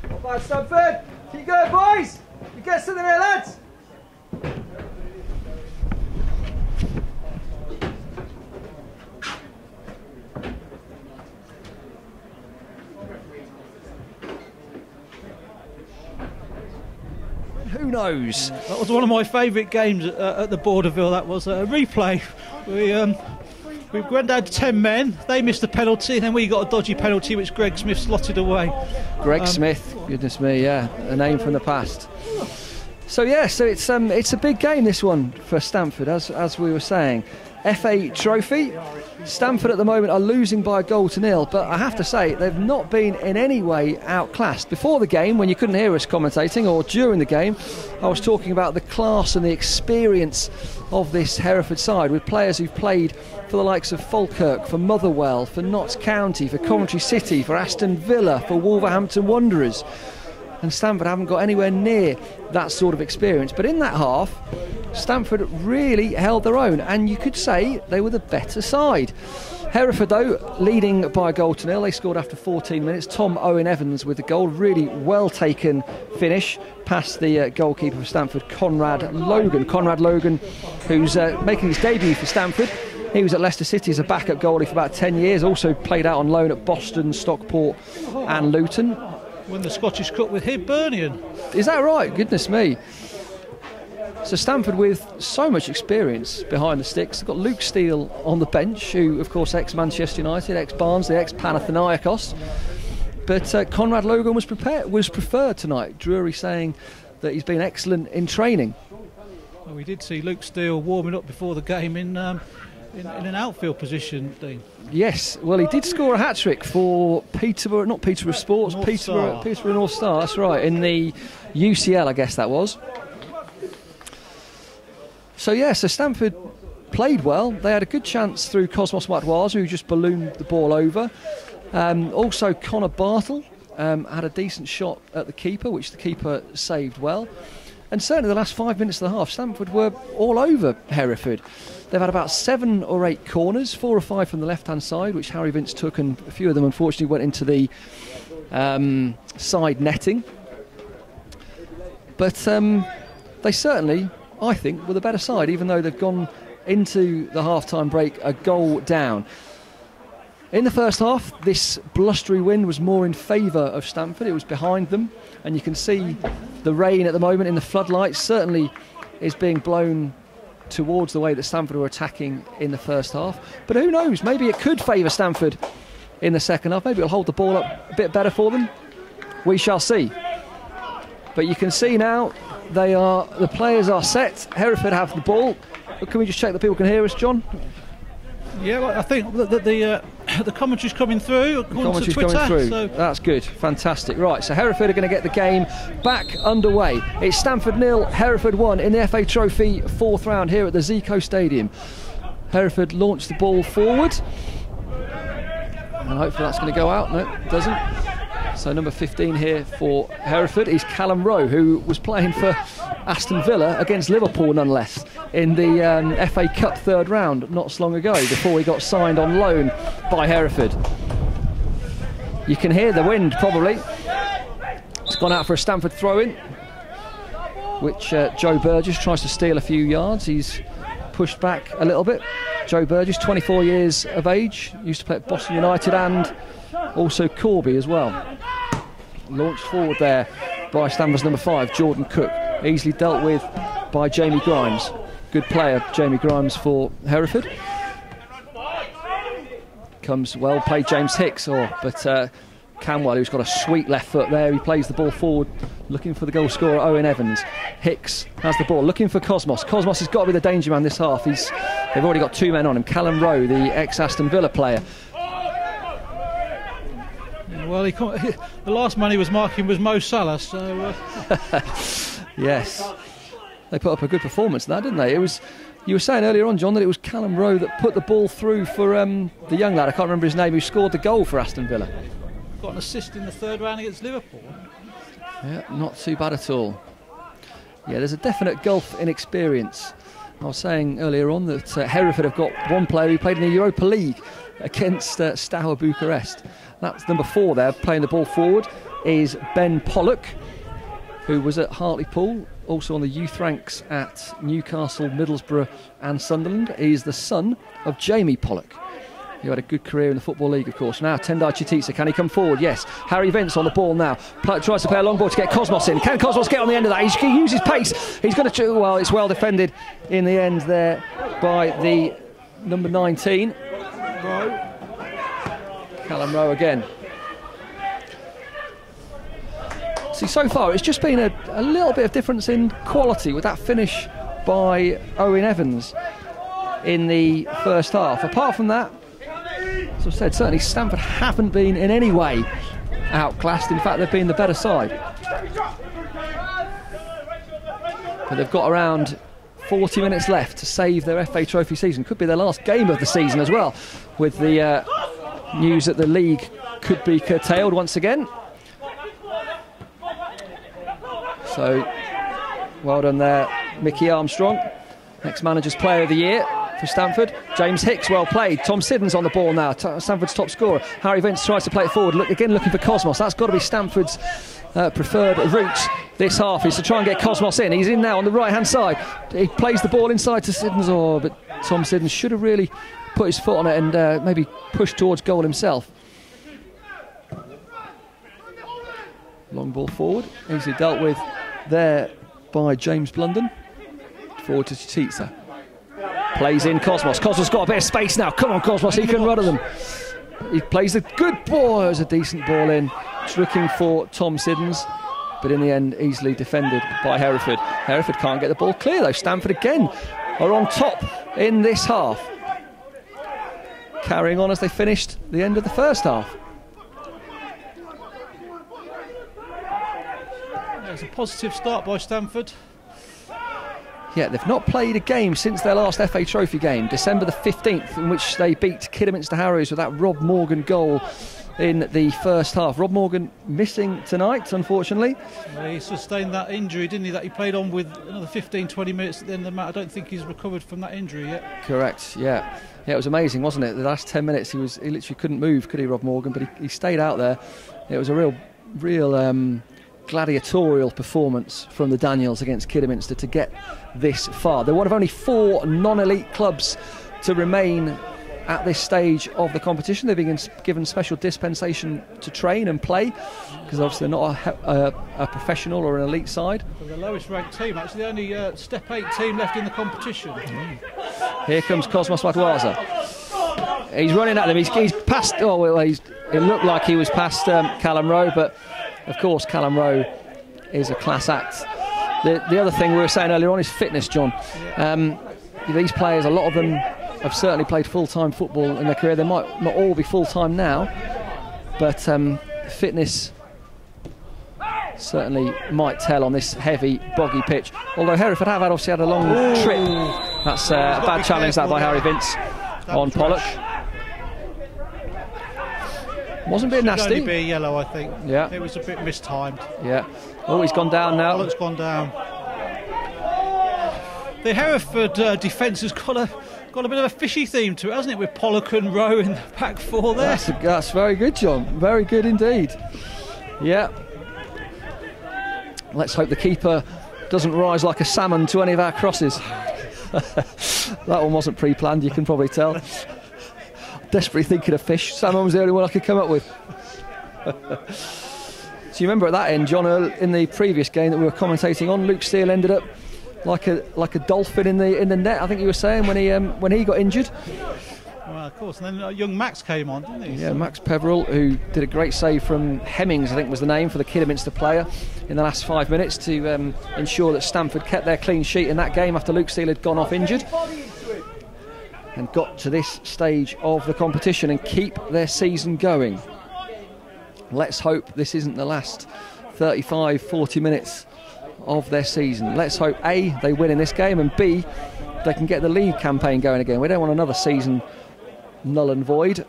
Not bad, Stamford. Keep going, boys. You get something there, lads. Who knows? That was one of my favourite games at the Borderville. That was a replay. We went down to 10 men. They missed a penalty, and then we got a dodgy penalty which Greg Smith slotted away. Greg Smith, goodness me, yeah, a name from the past. So yeah, so it's a big game, this one for Stamford, as we were saying. FA Trophy. Stamford at the moment are losing by a goal to nil, but I have to say they've not been in any way outclassed. Before the game, when you couldn't hear us commentating, or during the game, I was talking about the class and the experience of this Hereford side, with players who've played for the likes of Falkirk, for Motherwell, for Notts County, for Coventry City, for Aston Villa, for Wolverhampton Wanderers. And Stamford haven't got anywhere near that sort of experience. But in that half, Stamford really held their own, and you could say they were the better side. Hereford, though, leading by a goal to nil. They scored after 14 minutes. Tom Owen Evans with the goal. Really well taken finish past the goalkeeper for Stamford, Conrad Logan. Conrad Logan, who's making his debut for Stamford. He was at Leicester City as a backup goalie for about 10 years. Also played out on loan at Boston, Stockport and Luton. Won the Scottish Cup with Hibernian. Is that right? Goodness me. So Stamford with so much experience behind the sticks. They've got Luke Steele on the bench, who of course ex-Manchester United, ex-Barnsley, ex-Panathinaikos. But Conrad Logan was preferred tonight. Drury saying that he's been excellent in training. Well, we did see Luke Steele warming up before the game in an outfield position, Dean. Yes, well, he did score a hat-trick for Peterborough, not Peterborough Sports, Peterborough North Star, that's right, in the UCL, I guess that was. So yeah, so Stamford played well. They had a good chance through Cosmos Matwaza, who just ballooned the ball over. Also, Connor Bartle had a decent shot at the keeper, which the keeper saved well. And certainly the last 5 minutes of the half, Stamford were all over Hereford. They've had about 7 or 8 corners, 4 or 5 from the left-hand side, which Harry Vince took, and a few of them unfortunately went into the side netting. But they certainly, I think, were the better side, even though they've gone into the half-time break a goal down. In the first half, this blustery wind was more in favour of Stamford. It was behind them, and you can see the rain at the moment in the floodlights certainly is being blown towards the way that Stamford were attacking in the first half. But who knows, maybe it could favour Stamford in the second half. Maybe it'll hold the ball up a bit better for them. We shall see. But you can see now the players are set. Hereford have the ball. But can we just check that people can hear us, John? Yeah, well, I think that the commentary's coming through. According to Twitter, coming through. So. That's good, fantastic. Right, so Hereford are going to get the game back underway. It's Stamford 0, Hereford 1 in the FA Trophy 4th round here at the Zico Stadium. Hereford launched the ball forward, and hopefully that's going to go out. No, it doesn't. So number 15 here for Hereford is Callum Rowe, who was playing for Aston Villa against Liverpool nonetheless in the FA Cup 3rd round not so long ago, before he got signed on loan by Hereford. You can hear the wind probably. It's gone out for a Stamford throw-in, which Joe Burgess tries to steal a few yards. He's pushed back a little bit. Joe Burgess, 24 years of age, used to play at Boston United and also Corby as well. Launched forward there by Stamford's number 5, Jordan Cook. Easily dealt with by Jamie Grimes. Good player, Jamie Grimes, for Hereford. Comes well played, James Hicks, but Canwell, who's got a sweet left foot there, he plays the ball forward, looking for the goal scorer, Owen Evans. Hicks has the ball, looking for Cosmos. Cosmos has got to be the danger man this half. They've already got 2 men on him. Callum Rowe, the ex-Aston Villa player. Well, the last man he was marking was Mo Salah, so... Yes. They put up a good performance in that, didn't they? You were saying earlier on, John, that it was Callum Rowe that put the ball through for the young lad, I can't remember his name, who scored the goal for Aston Villa. Got an assist in the 3rd round against Liverpool. Yeah, not too bad at all. Yeah, there's a definite gulf in experience. I was saying earlier on that Hereford have got one player who played in the Europa League against Steaua Bucharest. That's number 4 there, playing the ball forward, is Ben Pollock, who was at Hartlepool, also on the youth ranks at Newcastle, Middlesbrough and Sunderland. He's the son of Jamie Pollock, who had a good career in the Football League, of course. Now Tendai Chititsa, can he come forward? Yes. Harry Vince on the ball now. Tries to play a long ball to get Cosmos in. Can Cosmos get on the end of that? He can use his pace. He's going to... Well, it's well defended in the end there by the number 19. Rowe. Callum Rowe again. See, so far it's just been a little bit of difference in quality with that finish by Owen Evans in the first half. Apart from that, as I've said, certainly Stamford haven't been in any way outclassed. In fact, they've been the better side. But they've got around 40 minutes left to save their FA Trophy season. Could be their last game of the season as well, with the news that the league could be curtailed once again. So, well done there, Mickey Armstrong, ex-manager's player of the year for Stamford. James Hicks, well played. Tom Siddons on the ball now, Stamford's top scorer. Harry Vince tries to play it forward, looking for Cosmos. That's got to be Stamford's preferred route this half, is to try and get Cosmos in. He's in now on the right-hand side. He plays the ball inside to Siddons, but Tom Siddons should have really put his foot on it and maybe pushed towards goal himself. Long ball forward, easily dealt with there by James Blunden. Forward to Chititsa. Plays in Cosmos. Cosmos got a bit of space now. Come on, Cosmos, he can run at them. He plays a good ball. There's a decent ball in. It's looking for Tom Siddons, but in the end, easily defended by Hereford. Hereford can't get the ball clear though. Stamford again are on top in this half. Carrying on as they finished the end of the first half. It's a positive start by Stamford. Yeah, they've not played a game since their last FA Trophy game, December the 15th, in which they beat Kidderminster Harrows with that Rob Morgan goal in the first half. Rob Morgan missing tonight, unfortunately. Well, he sustained that injury, didn't he, that he played on with another 15-20 minutes at the end of the match. I don't think he's recovered from that injury yet. Correct, yeah. Yeah, it was amazing, wasn't it? The last 10 minutes he literally couldn't move, could he, Rob Morgan? But he stayed out there. It was a real gladiatorial performance from the Daniels against Kidderminster to get this far. They're one of only 4 non-elite clubs to remain at this stage of the competition. They've been given special dispensation to train and play because obviously they're not a professional or an elite side. They're the lowest ranked team, actually the only Step 8 team left in the competition. Here comes Cosmos Wadwaza. He's running at them. He's past. Oh, well, it looked like he was past Callum Rowe, but of course Callum Rowe is a class act. The other thing we were saying earlier on is fitness, John. These players, a lot of them have certainly played full-time football in their career. They might not all be full-time now, but fitness certainly might tell on this heavy, boggy pitch. Although Hereford have obviously had a long trip. That's a bad challenge that by Harry Vince on Pollock. Wasn't a bit nasty. Should only be a yellow, I think. Yeah. It was a bit mistimed. Yeah. Oh, he's gone down now. Pollock's gone down. The Hereford defence has got a bit of a fishy theme to it, hasn't it? With Pollock and Rowe in the back 4 there. That's very good, John. Very good indeed. Yeah. Let's hope the keeper doesn't rise like a salmon to any of our crosses. That one wasn't pre-planned, you can probably tell. Desperately thinking of fish. Salmon was the only one I could come up with. So you remember at that end, John, in the previous game that we were commentating on, Luke Steele ended up like a dolphin in the net. I think you were saying when he got injured. Well, of course, and then young Max came on, didn't he? Yeah, Max Peverell, who did a great save from Hemmings, I think was the name for the Kidderminster player, in the last 5 minutes to ensure that Stamford kept their clean sheet in that game after Luke Steele had gone off injured and got to this stage of the competition and keep their season going. Let's hope this isn't the last 35-40 minutes of their season. Let's hope A, they win in this game, and B, they can get the league campaign going again. We don't want another season null and void.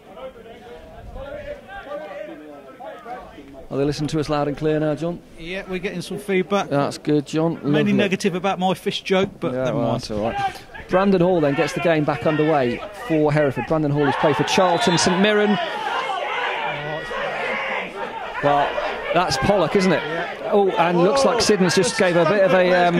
Are they listening to us loud and clear now, John? Yeah, we're getting some feedback. That's good, John. Mainly negative about my fish joke, but yeah, never well, mind. that's all right. Brandon Hall then gets the game back underway for Hereford. Brandon Hall has played for Charlton, St Mirren. Well, that's Pollock, isn't it? Yeah. Oh, and looks like Siddons just gave a bit of a...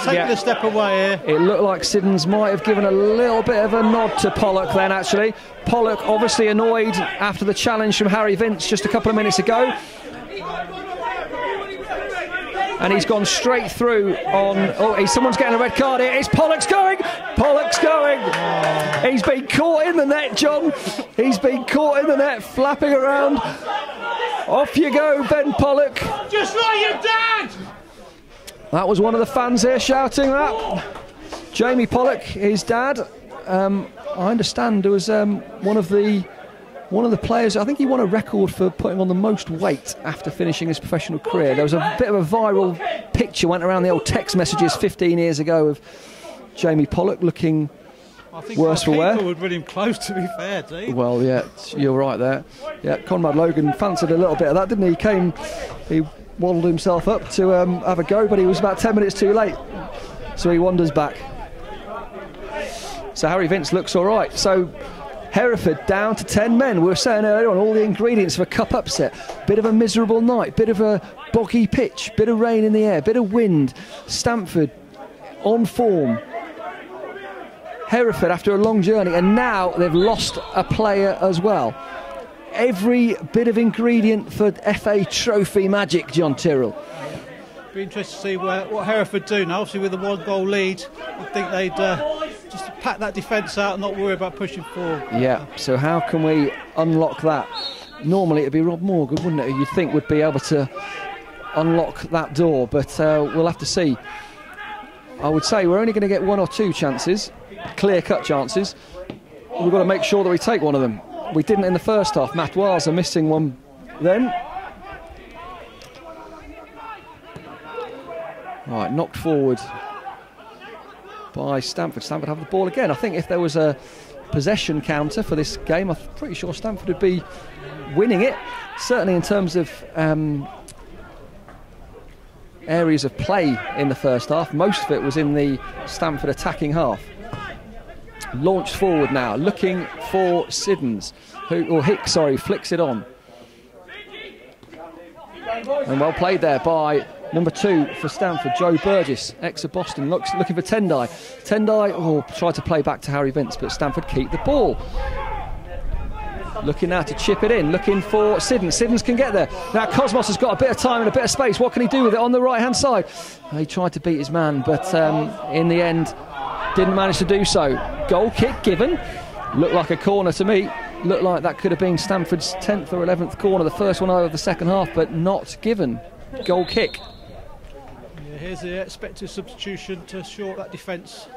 taking a step away here. It looked like Siddons might have given a little bit of a nod to Pollock then, actually. Pollock obviously annoyed after the challenge from Harry Vince just a couple of minutes ago. And he's gone straight through on... Oh, someone's getting a red card here. It's Pollock's going! Pollock's going! He's been caught in the net, John. He's been caught in the net, flapping around. Off you go, Ben Pollock. Just like your dad! That was one of the fans here shouting that. Jamie Pollock, his dad. I understand there was one of the players, I think he won a record for putting on the most weight after finishing his professional career. There was a bit of a viral picture went around the old text messages 15 years ago of Jamie Pollock looking worse for wear. I think would run him close, to be fair, Dave. Well, yeah, you're right there. Yeah, Conrad Logan fancied a little bit of that, didn't he? He waddled himself up to have a go, but he was about 10 minutes too late. So he wanders back. So Harry Vince looks all right. So Hereford down to 10 men. We were saying earlier on all the ingredients of a cup upset. Bit of a miserable night, bit of a boggy pitch, bit of rain in the air, bit of wind. Stamford on form. Hereford after a long journey, and now they've lost a player as well. Every bit of ingredient for FA Trophy magic, John Tyrrell. Be interested to see what Hereford do now. Obviously with a 1-goal lead, I think they'd just pack that defence out and not worry about pushing forward. Yeah, so how can we unlock that? Normally it'd be Rob Morgan, wouldn't it, who you'd think would be able to unlock that door, but we'll have to see. I would say we're only going to get 1 or 2 chances, clear-cut chances. We've got to make sure that we take one of them. We didn't in the first half. Matoise missing one then. Right, knocked forward by Stamford. Stamford have the ball again. I think if there was a possession counter for this game. I'm pretty sure Stamford would be winning it, certainly in terms of areas of play in the first half. Most of it was in the Stamford attacking half. Launched forward now, looking for Hicks, flicks it on. And well played there by number 2 for Stamford, Joe Burgess, ex of Boston, looking for Tendai. Tendai tried to play back to Harry Vince, but Stamford keep the ball. Looking now to chip it in, looking for Siddons. Siddons can get there. Now Cosmos has got a bit of time and a bit of space. What can he do with it on the right-hand side? He tried to beat his man, but in the end, didn't manage to do so. Goal kick given. Looked like a corner to me. Looked like that could have been Stamford's 10th or 11th corner, the first one of the second half, but not given. Goal kick. Yeah, here's the expected substitution to short that defence.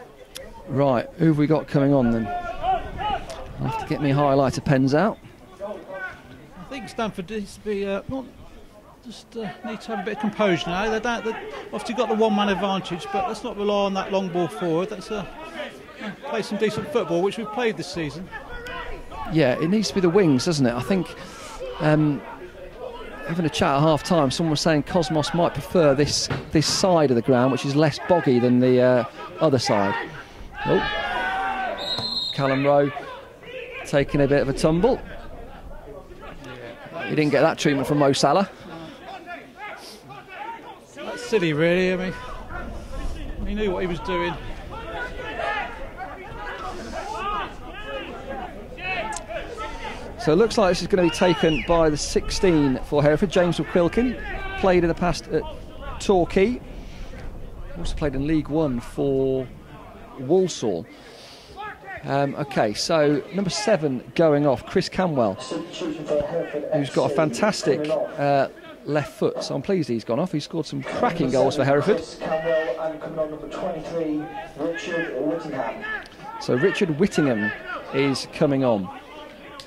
Right, who have we got coming on then? I'll have to get me highlighter pens out. I think Stamford needs to be need to have a bit of composure now. They obviously got the one-man advantage, but let's not rely on that long ball forward. Let's play some decent football, which we've played this season. Yeah, it needs to be the wings, doesn't it? I think having a chat at half-time, someone was saying Cosmos might prefer this side of the ground, which is less boggy than the other side. Oh, Callum Rowe taking a bit of a tumble. He didn't get that treatment from Mo Salah. That's silly, really. I mean, he knew what he was doing. So it looks like this is going to be taken by the 16 for Hereford, James McQuilkin. Played in the past at Torquay. Also played in League One for Walsall. Okay, so number 7 going off, Chris Camwell, who's got a fantastic left foot. So I'm pleased he's gone off. He's scored some cracking goals for Hereford. So Richard Whittingham is coming on,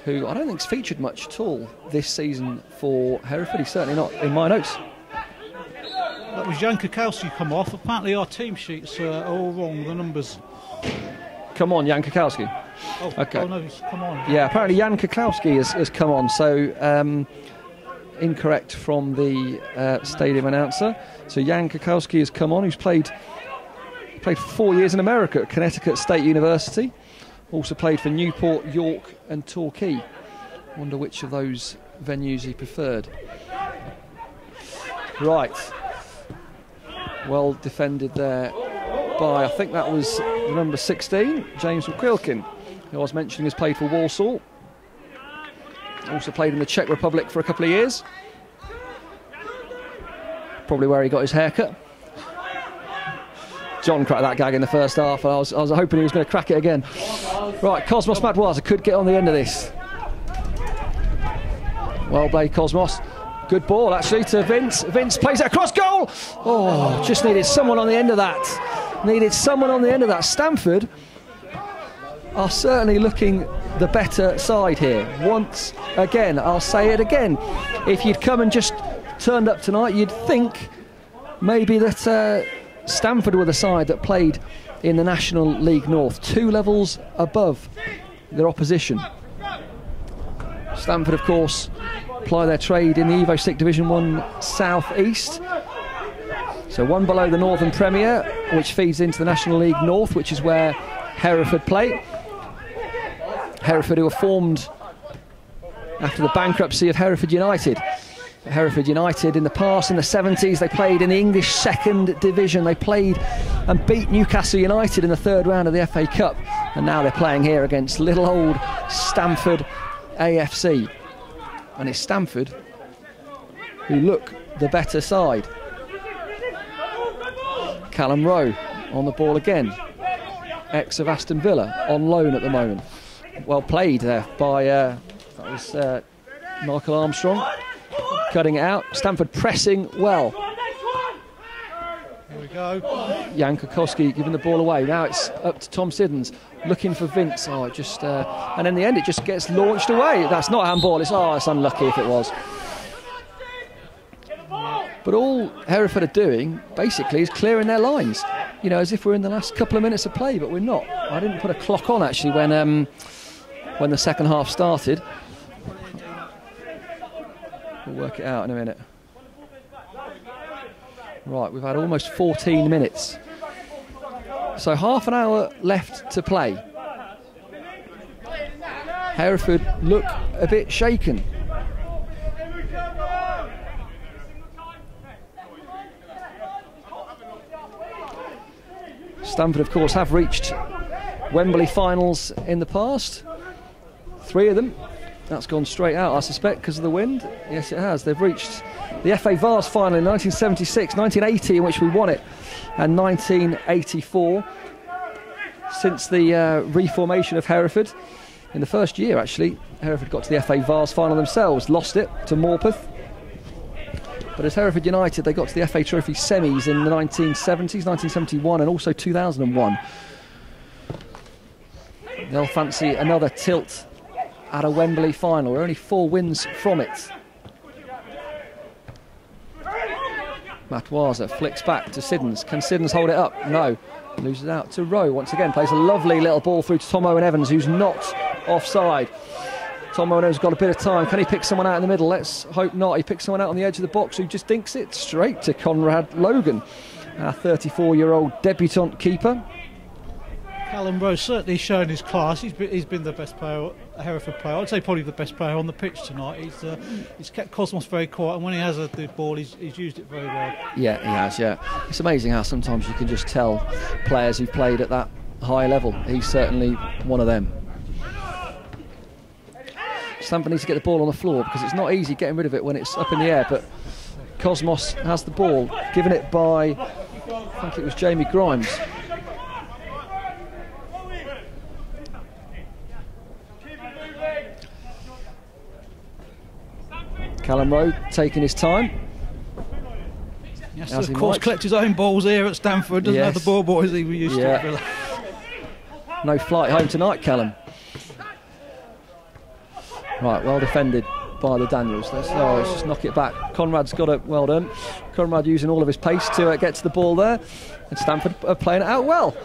who I don't think's featured much at all this season for Hereford. He's certainly not in my notes. That was Jan Kukowski come off. Apparently our team sheets are all wrong with the numbers. Come on, Jan Kukowski. Oh, okay. Oh no, he's come on. Yeah, apparently Jan Kukowski has come on, so incorrect from the stadium announcer. So Jan Kukowski has come on, who's played 4 years in America at Connecticut State University. Also played for Newport, York and Torquay. Wonder which of those venues he preferred. Right. Well defended there by, I think that was the number 16, James McQuilkin, who I was mentioning has played for Walsall. Also played in the Czech Republic for a couple of years. Probably where he got his haircut. John cracked that gag in the first half, and I was hoping he was going to crack it again. Right, Cosmos Madouas could get on the end of this. Well played, Cosmos. Good ball, actually, to Vince. Vince plays it across goal. Oh, just needed someone on the end of that. Needed someone on the end of that. Stamford are certainly looking the better side here. Once again, I'll say it again. If you'd come and just turned up tonight, you'd think maybe that Stamford were the side that played in the National League North, 2 levels above their opposition. Stamford, of course, ply their trade in the Evo 6 Division 1 South East. So 1 below the Northern Premier, which feeds into the National League North, which is where Hereford play. Hereford, who were formed after the bankruptcy of Hereford United. Hereford United in the past, in the 70s, they played in the English Second Division. They played and beat Newcastle United in the 3rd round of the FA Cup. And now they're playing here against little old Stamford AFC. And it's Stamford who look the better side. Callum Rowe on the ball again. Ex of Aston Villa, on loan at the moment. Well played there by that was Michael Armstrong. Cutting it out. Stamford pressing well. Here we go. Jan Kukowski giving the ball away. Now it's up to Tom Siddons, looking for Vince. Oh, it just and in the end it just gets launched away. That's not handball. It's unlucky if it was. But all Hereford are doing basically is clearing their lines. you know, as if we're in the last couple of minutes of play, but we're not. I didn't put a clock on actually when the second half started. We'll work it out in a minute. Right, we've had almost 14 minutes. So half an hour left to play. Hereford look a bit shaken. Stamford, of course, have reached Wembley finals in the past. 3 of them. That's gone straight out, I suspect, because of the wind. Yes, it has. They've reached the FA Vase final in 1976, 1980, in which we won it, and 1984. Since the reformation of Hereford, in the first year, actually, Hereford got to the FA Vase final themselves, lost it to Morpeth. But as Hereford United, they got to the FA Trophy semis in the 1970s, 1971 and also 2001. They'll fancy another tilt at a Wembley final. We're only 4 wins from it. Matwaza flicks back to Siddons. Can Siddons hold it up? No. Loses out to Rowe. Once again, plays a lovely little ball through to Tom Owen Evans, who's not offside. Tom Owen Evans got a bit of time. Can he pick someone out in the middle? Let's hope not. He picks someone out on the edge of the box who just dinks it straight to Conrad Logan, our 34-year-old debutant keeper. Callum Rowe certainly shown his class. He's been the best player, Hereford player. I'd say probably the best player on the pitch tonight. He's kept Cosmos very quiet, and when he has the ball, he's used it very well. Yeah, he has. Yeah, it's amazing how sometimes you can just tell players who've played at that high level. He's certainly one of them. Stamford needs to get the ball on the floor because it's not easy getting rid of it when it's up in the air. But Cosmos has the ball, given it by, I think it was Jamie Grimes. Callum Rowe taking his time. Yes, of course, collect his own balls here at Stamford, doesn't have the ball boys he used to. No flight home tonight, Callum. Right, well defended by the Daniels. Let's just knock it back. Conrad's got it, well done. Conrad using all of his pace to get to the ball there. And Stamford are playing it out well.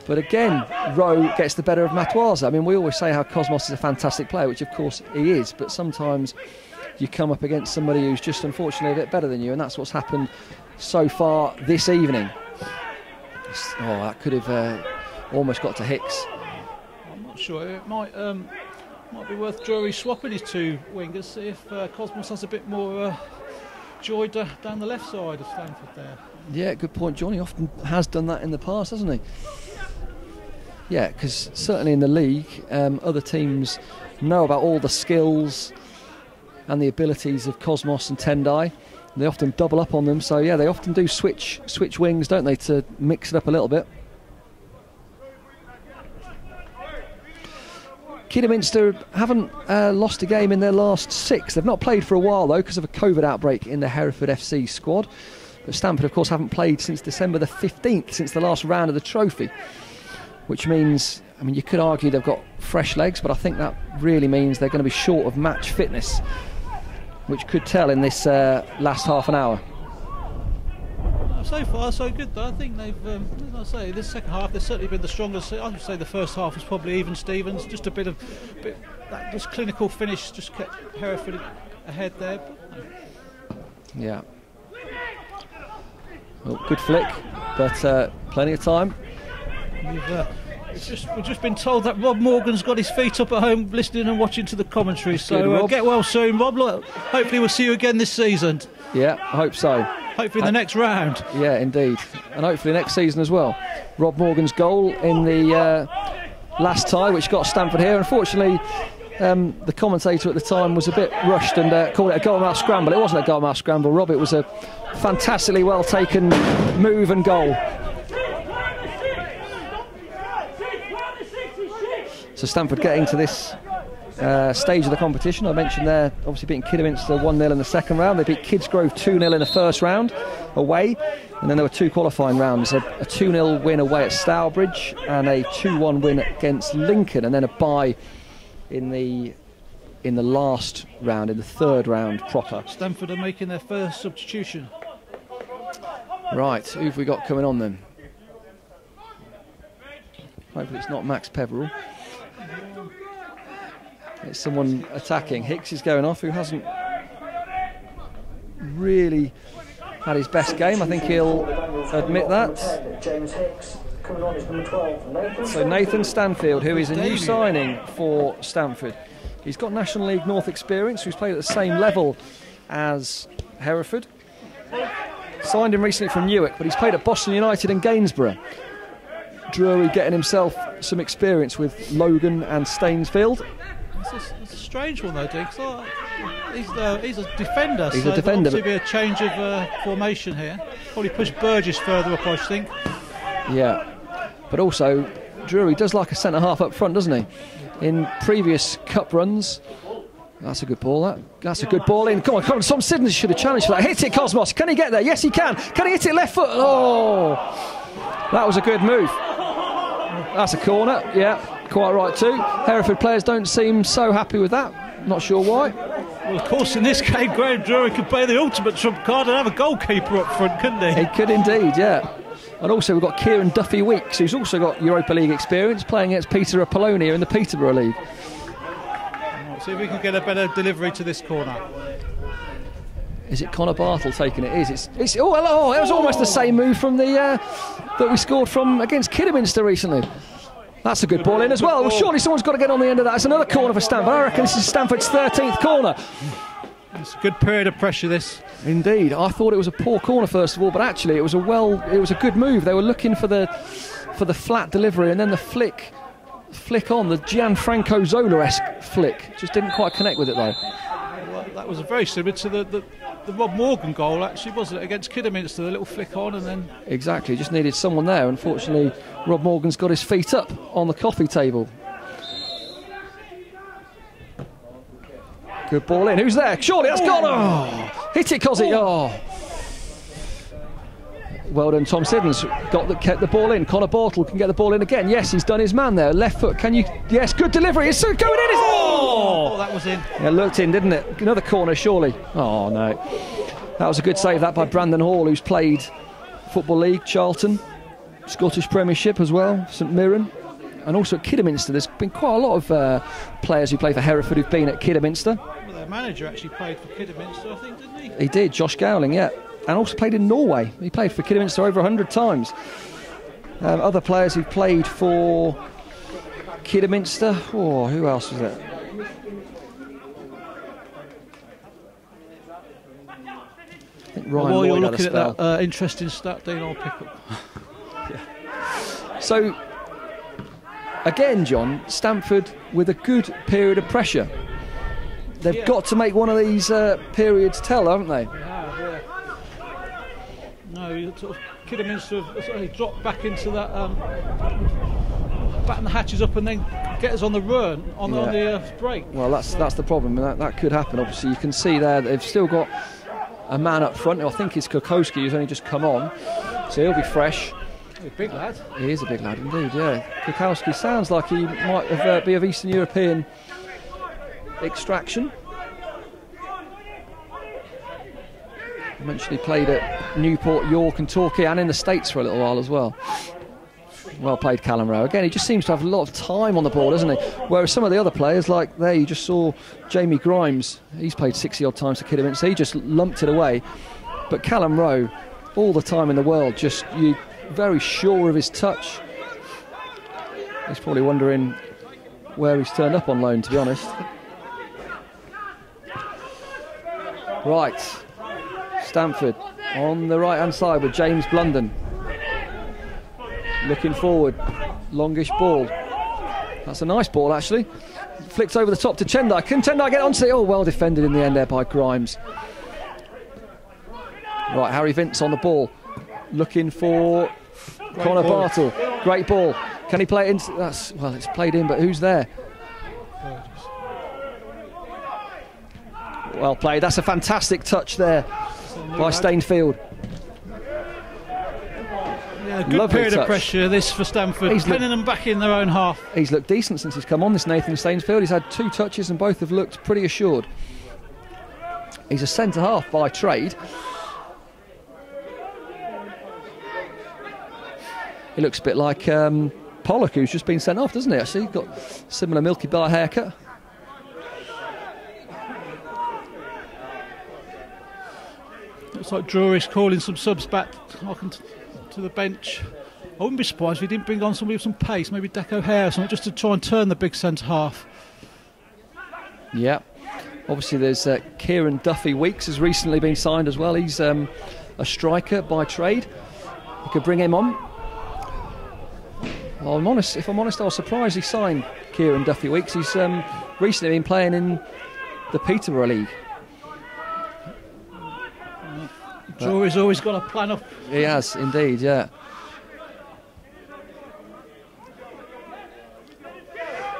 But again, Rowe gets the better of Matwaza. I mean, we always say how Cosmos is a fantastic player, which of course he is, but sometimes you come up against somebody who's just unfortunately a bit better than you, and that's what's happened so far this evening. Oh, that could have almost got to Hicks. I'm not sure. It might be worth Drury swapping his 2 wingers, see if Cosmos has a bit more joy down the left side of Stamford there. Yeah, good point, John. He often has done that in the past, hasn't he? Yeah, because certainly in the league, other teams know about all the skills and the abilities of Cosmos and Tendai. They often double up on them, so yeah, they often do switch wings, don't they, to mix it up a little bit. Kidderminster haven't lost a game in their last 6. They've not played for a while though because of a COVID outbreak in the Hereford FC squad. But Stamford, of course, haven't played since December the 15th, since the last round of the trophy. Which means, I mean, you could argue they've got fresh legs, but I think that really means they're going to be short of match fitness, which could tell in this last half an hour. So far, so good though. I think they've, as I say, this second half they've certainly been the strongest. I would say the first half was probably even Stevens. Just a bit that this clinical finish just kept Hereford ahead there. Yeah. Well, good flick, but plenty of time. We've just been told that Rob Morgan's got his feet up at home listening and watching to the commentary. So get well soon, Rob. Hopefully we'll see you again this season. Yeah, I hope so. Hopefully the next round. Yeah, indeed. And hopefully next season as well. Rob Morgan's goal in the last tie, which got Stamford here. Unfortunately, the commentator at the time was a bit rushed and called it a goal-mouth scramble. It wasn't a goal-mouth scramble, Rob. It was a fantastically well-taken move and goal. So Stamford getting to this stage of the competition. I mentioned there, obviously beating Kidderminster 1-0 in the second round. They beat Kidsgrove 2-0 in the first round away, and then there were 2 qualifying rounds, a 2-0 win away at Stourbridge and a 2-1 win against Lincoln, and then a bye in the last round, in the third round proper. Stamford are making their first substitution. Right, who've we got coming on then? Hopefully it's not Max Peverell. It's someone attacking. Hicks is going off, who hasn't really had his best game. I think he'll admit that. James Hicks coming on is number 12. So Nathan Stanfield, who is a new signing for Stamford. He's got National League North experience. He's played at the same level as Hereford. Signed him recently from Newark, but he's played at Boston United and Gainsborough. Drury getting himself some experience with Logan and Stainsfield. It's a strange one though, Dick. He's a defender. He's so a defender. There'll obviously be a change of formation here. Probably push Burgess further up, I think. Yeah, but also Drury does like a centre half up front, doesn't he? In previous cup runs. That's a good ball. That's a good ball in. Come on. Tom Siddons should have challenged for that. Hit it, Cosmos. Can he get there? Yes, he can. Can he hit it left foot? Oh, that was a good move. That's a corner. Yeah, quite right too. Hereford players don't seem so happy with that. Not sure why. Well, of course, in this game, Graham Drury could play the ultimate trump card and have a goalkeeper up front, couldn't he? He could indeed, yeah. And also we've got Kieran Duffy Weeks, who's also got Europa League experience, playing against Peter Apollonia in the Peterborough League. See if we can get a better delivery to this corner. Is it Connor Bartle taking it? It's oh, hello. It was almost the same move from the that we scored from against Kidderminster recently. That's a good ball in as well. Well, surely someone's got to get on the end of that. It's another corner for Stamford. I reckon this is Stamford's 13th corner. It's a good period of pressure, this. Indeed. I thought it was a poor corner first of all, but actually it was a good move. They were looking for the flat delivery, and then the flick on, the Gianfranco Zola-esque flick. Just didn't quite connect with it though. Well, that was very similar to the Rob Morgan goal, actually, wasn't it, against Kidderminster, the little flick on and then... Exactly, just needed someone there. Unfortunately, Rob Morgan's got his feet up on the coffee table. Good ball in. Who's there? Surely that's gone. Oh, hit it, Cozzy. Oh. Well done, Tom Siddons. Kept the ball in. Connor Bartle can get the ball in again. Yes, he's done his man there. Left foot. Can you? Yes, good delivery. It's going in. Oh, that was in. Yeah, looked in, didn't it? Another corner, surely. Oh no, that was a good save that by Brandon Hall, who's played Football League, Charlton, Scottish Premiership as well, St Mirren, and also at Kidderminster. There's been quite a lot of players who play for Hereford who've been at Kidderminster. Well, their manager actually played for Kidderminster, I think, didn't he? He did, Josh Gowling, yeah. And also played in Norway. He played for Kidderminster over 100 times. Other players who've played for Kidderminster. Oh, who else was it? I think Ryan While you're Lloyd looking had a at spell. that interesting stat, Dean, I'll pick up. So, again, John, Stamford with a good period of pressure. They've got to make one of these periods tell, haven't they? No, sort of Kidderminster have dropped back into that, batten the hatches up and then get us on the run on the break. Well, that's the problem. That could happen. Obviously, you can see there they've still got a man up front. I think it's Kokowski who's only just come on, so he'll be fresh. He's a big lad. He is a big lad indeed. Yeah, Kokowski sounds like he might be of Eastern European extraction. I mentioned he played at Newport, York and Torquay and in the States for a little while as well. Well played, Callum Rowe. Again, he just seems to have a lot of time on the ball, doesn't he? Whereas some of the other players, like there you just saw Jamie Grimes, he's played 60 odd times for Kidderminster, he just lumped it away. But Callum Rowe, all the time in the world, just very sure of his touch. He's probably wondering where he's turned up on loan, to be honest. Right. Stamford on the right hand side with James Blunden looking forward, longish ball. That's a nice ball actually. Flicked over the top to Chendai. Can Chendai get onto it? Oh, well defended in the end there by Grimes. Right, Harry Vince on the ball looking for Connor Bartle. Great ball. Can he play it into? Well, it's played in, but who's there? Well played. That's a fantastic touch there by Stainfield. Yeah, good period of pressure this for Stamford. He's pinning them back in their own half. He's looked decent since he's come on, this Nathan Stainfield. He's had 2 touches and both have looked pretty assured. He's a centre half by trade. He looks a bit like Pollock, who's just been sent off, doesn't he? Actually, got similar Milky Bar haircut. Looks like Drury's calling some subs back to the bench. I wouldn't be surprised if he didn't bring on somebody with some pace, maybe Deco Hare or something, just to try and turn the big centre half. Yeah. Obviously, there's Kieran Duffy Weeks has recently been signed as well. He's a striker by trade. You could bring him on. Well, if I'm honest, I was surprised he signed Kieran Duffy Weeks. He's recently been playing in the Peterborough League. Drury's always got a plan up. He has, indeed, yeah.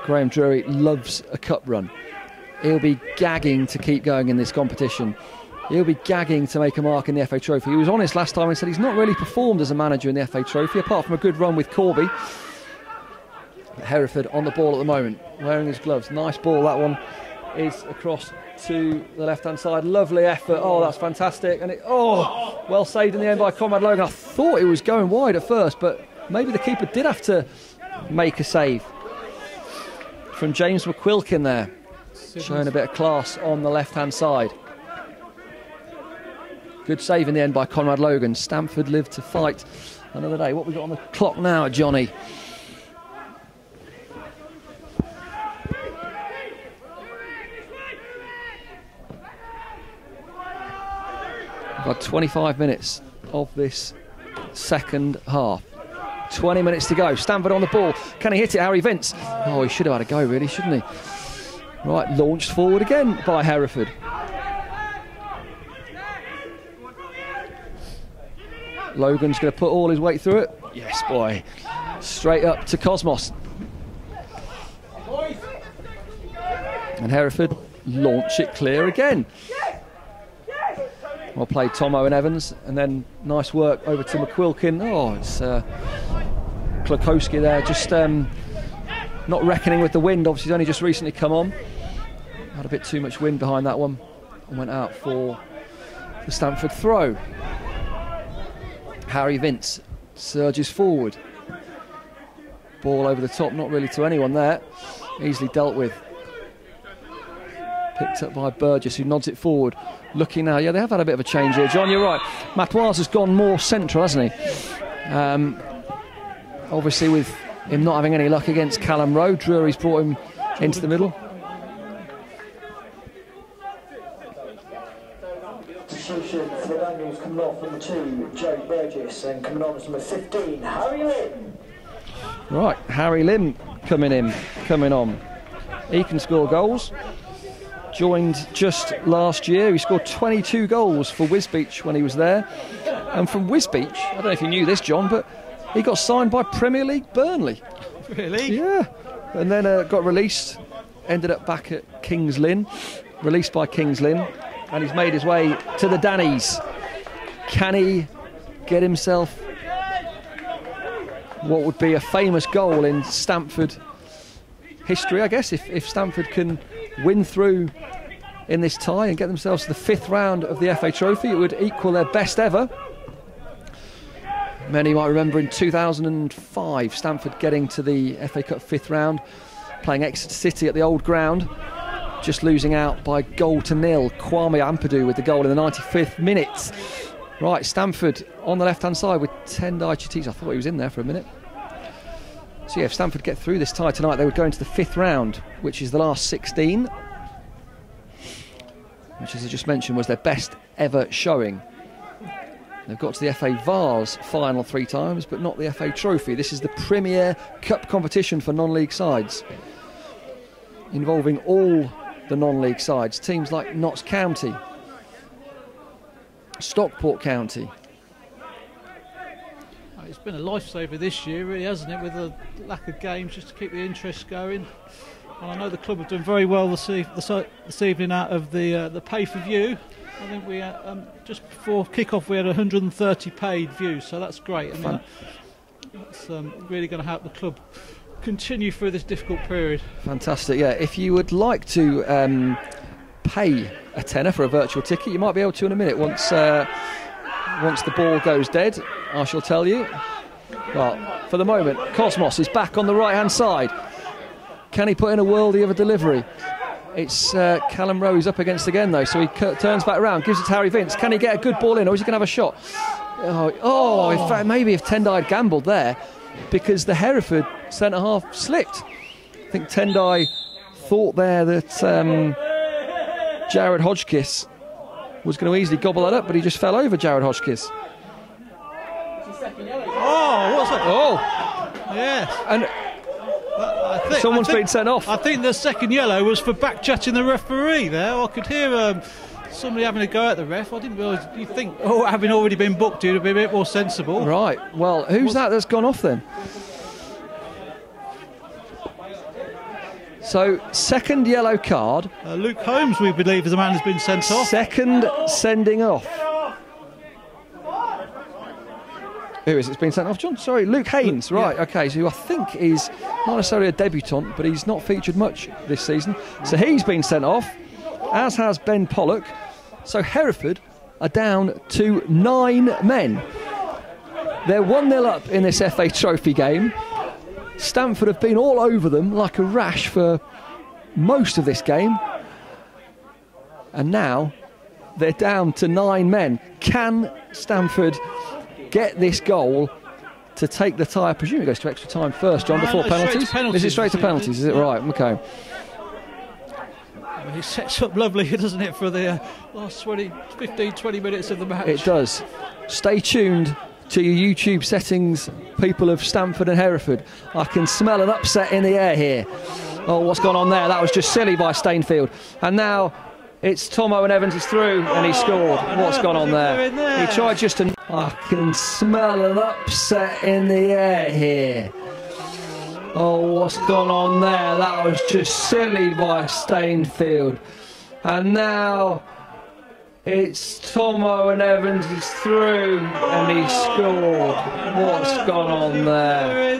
Graham Drury loves a cup run. He'll be gagging to keep going in this competition. He'll be gagging to make a mark in the FA Trophy. He was honest last time and said he's not really performed as a manager in the FA Trophy, apart from a good run with Corby. Hereford on the ball at the moment, wearing his gloves. Nice ball, that one is across to the left-hand side. Lovely effort. Oh, that's fantastic. And well saved in the end by Conrad Logan. I thought it was going wide at first, but maybe the keeper did have to make a save. From James McQuilkin there, showing a bit of class on the left-hand side. Good save in the end by Conrad Logan. Stamford live to fight another day. What we got on the clock now, Johnny? We've got 25 minutes of this second half. 20 minutes to go. Stamford on the ball. Can he hit it, Harry Vince? Oh, he should have had a go, really, shouldn't he? Right, launched forward again by Hereford. Logan's going to put all his weight through it. Yes, boy. Straight up to Cosmos. And Hereford launch it clear again. Well played, Tomo and Evans. And then nice work over to McQuilkin. Oh, it's Klokowski there, just not reckoning with the wind. Obviously, he's only just recently come on. Had a bit too much wind behind that one and went out for the Stamford throw. Harry Vince surges forward. Ball over the top, not really to anyone there. Easily dealt with. Picked up by Burgess, who nods it forward. Looking now, yeah, they have had a bit of a change here. John, you're right. Matoise has gone more central, hasn't he? Obviously, with him not having any luck against Callum Rowe, Drury's brought him into the middle. Substitution for the Daniels coming off number 2, Joe Burgess, and coming on as number 15, Harry Lim. Right, Harry Lim coming on. He can score goals. Joined just last year. He scored 22 goals for Wisbech when he was there. And from Wisbech, I don't know if you knew this, John, but he got signed by Premier League Burnley. Really? Yeah. And then got released, ended up back at Kings Lynn, released by Kings Lynn, and he's made his way to the Dannies. Can he get himself what would be a famous goal in Stamford history, I guess, if Stamford can win through in this tie and get themselves to the 5th round of the FA Trophy? It would equal their best ever. Many might remember in 2005, Stamford getting to the FA Cup 5th round, playing Exeter City at the old ground, just losing out by 0-0. Kwame Ampadu with the goal in the 95th minute. Right, Stamford on the left-hand side with Tendai Chitiz. I thought he was in there for a minute. So yeah, if Stamford get through this tie tonight, they would go into the 5th round, which is the last 16, which, as I just mentioned, was their best ever showing. They've got to the FA Vase final 3 times, but not the FA Trophy. This is the Premier Cup competition for non-league sides, involving all the non-league sides. Teams like Notts County, Stockport County. It's been a lifesaver this year, really, hasn't it, with the lack of games, just to keep the interest going. And I know the club have done very well this evening out of the pay-per-view. I think we just before kick-off we had 130 paid views, so that's great. I mean, that's really going to help the club continue through this difficult period. Fantastic, yeah. If you would like to pay a tenner for a virtual ticket, you might be able to in a minute once the ball goes dead. I shall tell you. Well, for the moment, Cosmos is back on the right-hand side. Can he put in a worldie of a delivery? It's Callum Rowe who's up against again, though, so he turns back around, gives it to Harry Vince. Can he get a good ball in, or is he going to have a shot? In fact, maybe if Tendai had gambled there, because the Hereford centre-half slipped. I think Tendai thought there that Jared Hodgkiss was going to easily gobble that up, but he just fell over Jared Hodgkiss. Oh, what's that? Oh! Yes. And someone's been sent off. I think the second yellow was for back-chatting the referee there. I could hear somebody having a go at the ref. I didn't realise. You think, having already been booked, you'd have been a bit more sensible. Right. Well, who's that's gone off then? So, second yellow card. Luke Holmes, we believe, is the man who's been sent off. Second sending off. Who is it? It's been sent off, John? Sorry, Luke Haynes. Right, okay, so who I think is not necessarily a debutant, but he's not featured much this season. So he's been sent off, as has Ben Pollock. So Hereford are down to 9 men. They're 1-0 up in this FA Trophy game. Stamford have been all over them like a rash for most of this game. And now they're down to 9 men. Can Stamford get this goal to take the tie? I presume it goes to extra time first, John, before penalties? Is it straight to penalties? Is it right? Okay. It sets up lovely, doesn't it, for the last 15-20 minutes of the match? It does. Stay tuned to your YouTube settings, people of Stamford and Hereford. I can smell an upset in the air here. Oh, what's gone on there? That was just silly by Stainfield. And now it's Tom Owen Evans is through and he scored. What's gone on there? He tried just to... I can smell an upset in the air here. Oh, what's gone on there? That was just silly by Stainfield. And now it's Tom Owen Evans is through and he scored. What's gone on there?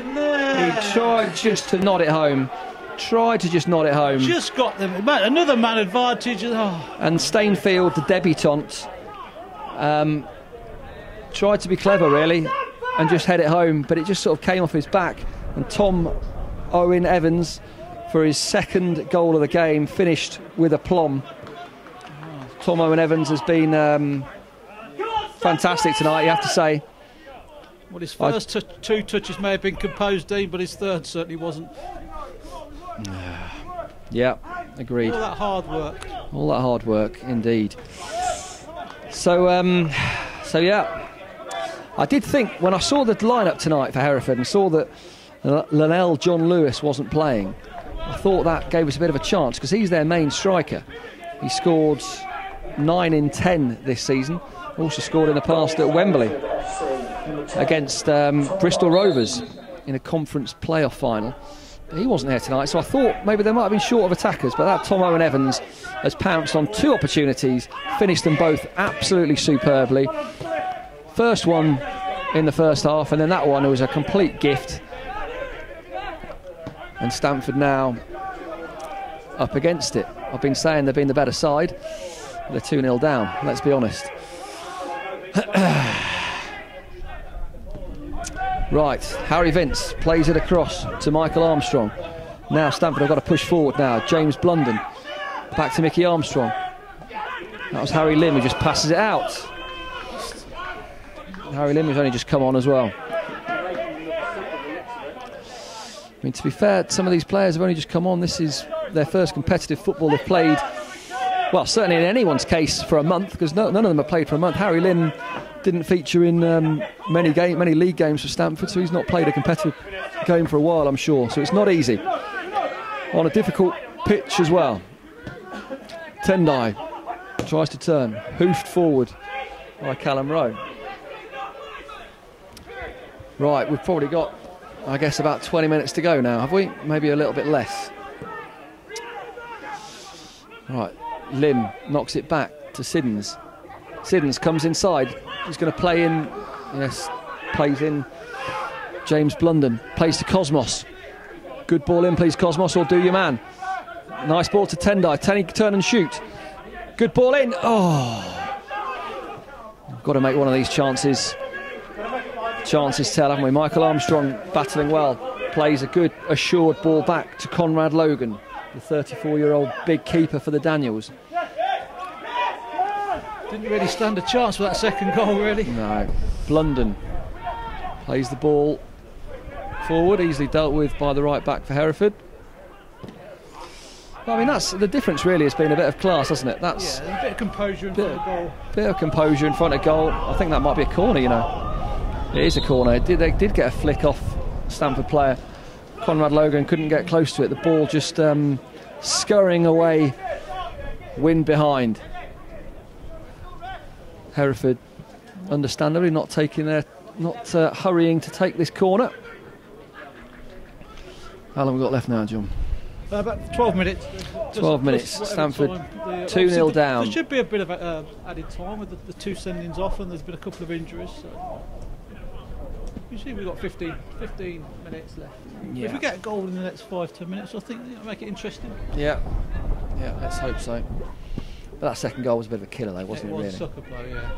He tried just to nod it home. Just got them. Another man advantage. Oh. And Stainfield, the debutant, tried to be clever really and just head it home, but it just sort of came off his back. And Tom Owen Evans, for his second goal of the game, finished with aplomb. Tom Owen Evans has been fantastic tonight, you have to say. Well, his first two touches may have been composed, Dean, but his third certainly wasn't. Yeah, agreed. All that hard work, indeed. So yeah, I did think when I saw the lineup tonight for Hereford and saw that Linnell John Lewis wasn't playing, I thought that gave us a bit of a chance because he's their main striker. He scored 9 in 10 this season. Also scored in the past at Wembley against Bristol Rovers in a conference playoff final. He wasn't there tonight, so I thought maybe they might have been short of attackers, but that Tom Owen Evans has pounced on 2 opportunities, finished them both absolutely superbly. First one in the first half, and then that one was a complete gift. And Stamford now up against it. I've been saying they've been the better side. They're 2-0 down, let's be honest. Right, Harry Vince plays it across to Michael Armstrong. Now Stamford have got to push forward now. James Blunden back to Mickey Armstrong. That was Harry Lim who just passes it out. Harry Lim has only just come on as well. I mean, to be fair, some of these players have only just come on. This is their first competitive football they've played, well, certainly in anyone's case, for a month, because none of them have played for a month. Harry Lim didn't feature in many league games for Stamford, so he's not played a competitive game for a while, I'm sure. So it's not easy. On a difficult pitch as well. Tendai tries to turn, hoofed forward by Callum Rowe. Right, we've probably got, I guess, about 20 minutes to go now, have we? Maybe a little bit less. Right, Lim knocks it back to Siddons. Siddons comes inside. He's going to play in, yes, plays in James Blunden. Plays to Cosmos. Good ball in, please, Cosmos, or do your man. Nice ball to Tendai. Turn and shoot. Good ball in. Oh. Got to make one of these chances. chances tell, haven't we? Michael Armstrong battling well, plays a good assured ball back to Conrad Logan, the 34-year-old big keeper for the Daniels. Didn't really stand a chance for that second goal, really. No. Blunden plays the ball forward, easily dealt with by the right back for Hereford. Well, I mean, that's the difference. Really, has been a bit of class, hasn't it? That's a bit of composure in front of goal. Bit of composure in front of goal. I think that might be a corner. You know, it is a corner. They did get a flick off Stamford player. Conrad Logan couldn't get close to it. The ball just scurrying away, wind behind. Hereford, understandably, not hurrying to take this corner. How long have we got left now, John? About 12 minutes. 12 minutes. Stamford 2-0 down. There should be a bit of added time with the two sendings off, and there's been a couple of injuries. So usually we've got 15 minutes left. Yeah. If we get a goal in the next 5-10 minutes, I think it'll make it interesting. Yeah, let's hope so. But that second goal was a bit of a killer, though, wasn't it? Really? It was sucker play, yeah.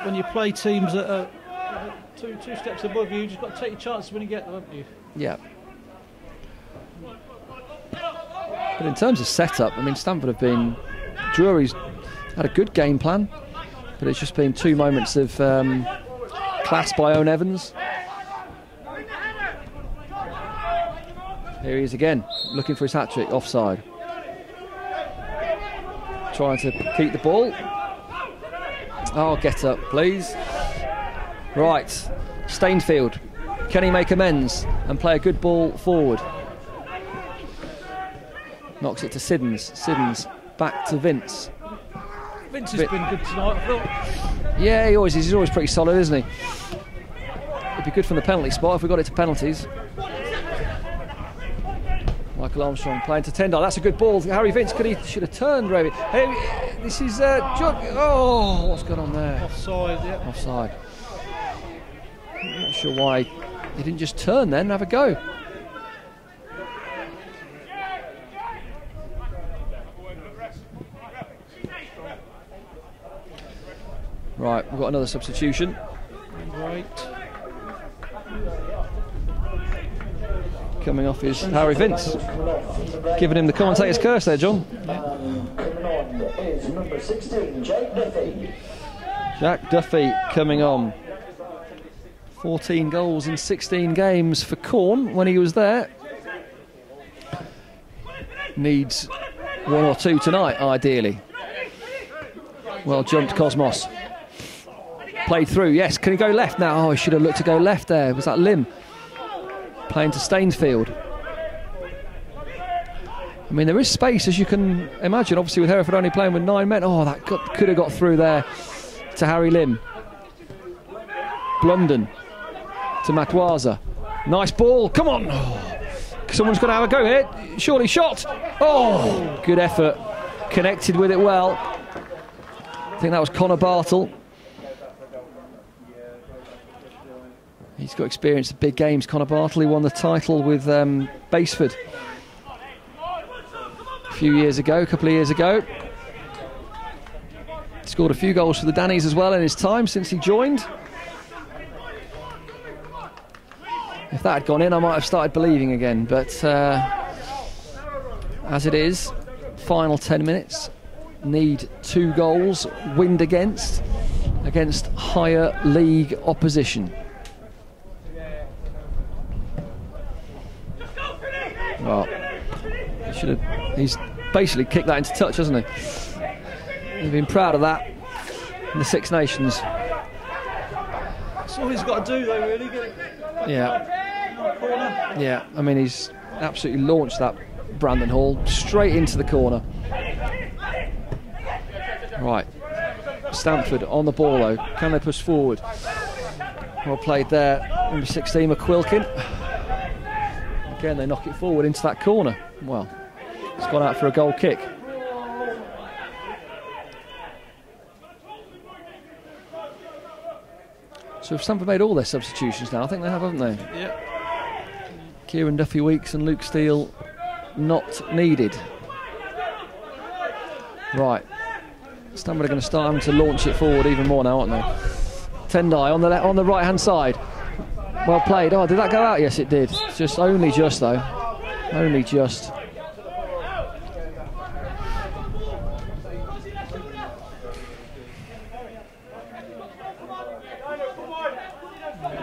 When you play teams that are two steps above you, you've just got to take your chances when you get them, haven't you? Yeah. But in terms of setup, I mean, Stamford have been... Drury's had a good game plan, but it's just been 2 moments of class by Owen Evans. Here he is again, looking for his hat-trick, offside. Trying to keep the ball. Oh, get up, please. Right, Stainfield. Can he make amends and play a good ball forward? Knocks it to Siddons. Siddons back to Vince. Vince has been good tonight, I thought. Yeah, he always is. He's always pretty solid, isn't he? It'd be good from the penalty spot if we got it to penalties. Michael Armstrong playing to Tendai. That's a good ball. Harry Vince should have turned, Ravi. Hey, this is oh, what's going on there? Offside, yeah. Offside. I'm not sure why he didn't just turn then and have a go. Right, we've got another substitution. Right. Coming off is Harry Vince. Giving him the commentator's curse there, John. Coming on is number 16, Jack Duffy. Jack Duffy coming on. 14 goals in 16 games for Corn when he was there. Needs 1 or 2 tonight, ideally. Well jumped, Cosmos. Played through, yes. Can he go left now? Oh, he should have looked to go left there. Was that Lim? Playing to Stainsfield. I mean, there is space, as you can imagine. Obviously, with Hereford only playing with 9 men. Oh, that could have got through there to Harry Lim. Blunden to Matwaza. Nice ball. Come on. Oh, someone's got to have a go here. Surely shot. Oh, good effort. Connected with it well. I think that was Connor Bartle. He's got experience of big games. Connor Bartle, he won the title with Baseford a few years ago, a couple of years ago. Scored a few goals for the Dannies as well in his time since he joined. If that had gone in, I might have started believing again, but as it is, final 10 minutes, need 2 goals, wind against higher league opposition. Well, he's basically kicked that into touch, hasn't he? He's been proud of that in the Six Nations. That's all he's got to do, though, really. Get it. Yeah. Yeah, I mean, he's absolutely launched that Brandon Hall straight into the corner. Right. Stamford on the ball, though. Can they push forward? Well played there. Number 16, McQuilkin. Again, they knock it forward into that corner. Well, it's gone out for a goal kick. So have Stamford made all their substitutions now? I think they have, haven't they? Yeah. Kieran Duffy-Weeks and Luke Steele not needed. Right, Stamford are going to start having to launch it forward even more now, aren't they? Tendai on the right-hand side. Well played. Oh, did that go out? Yes, it did. Only just, though. Only just.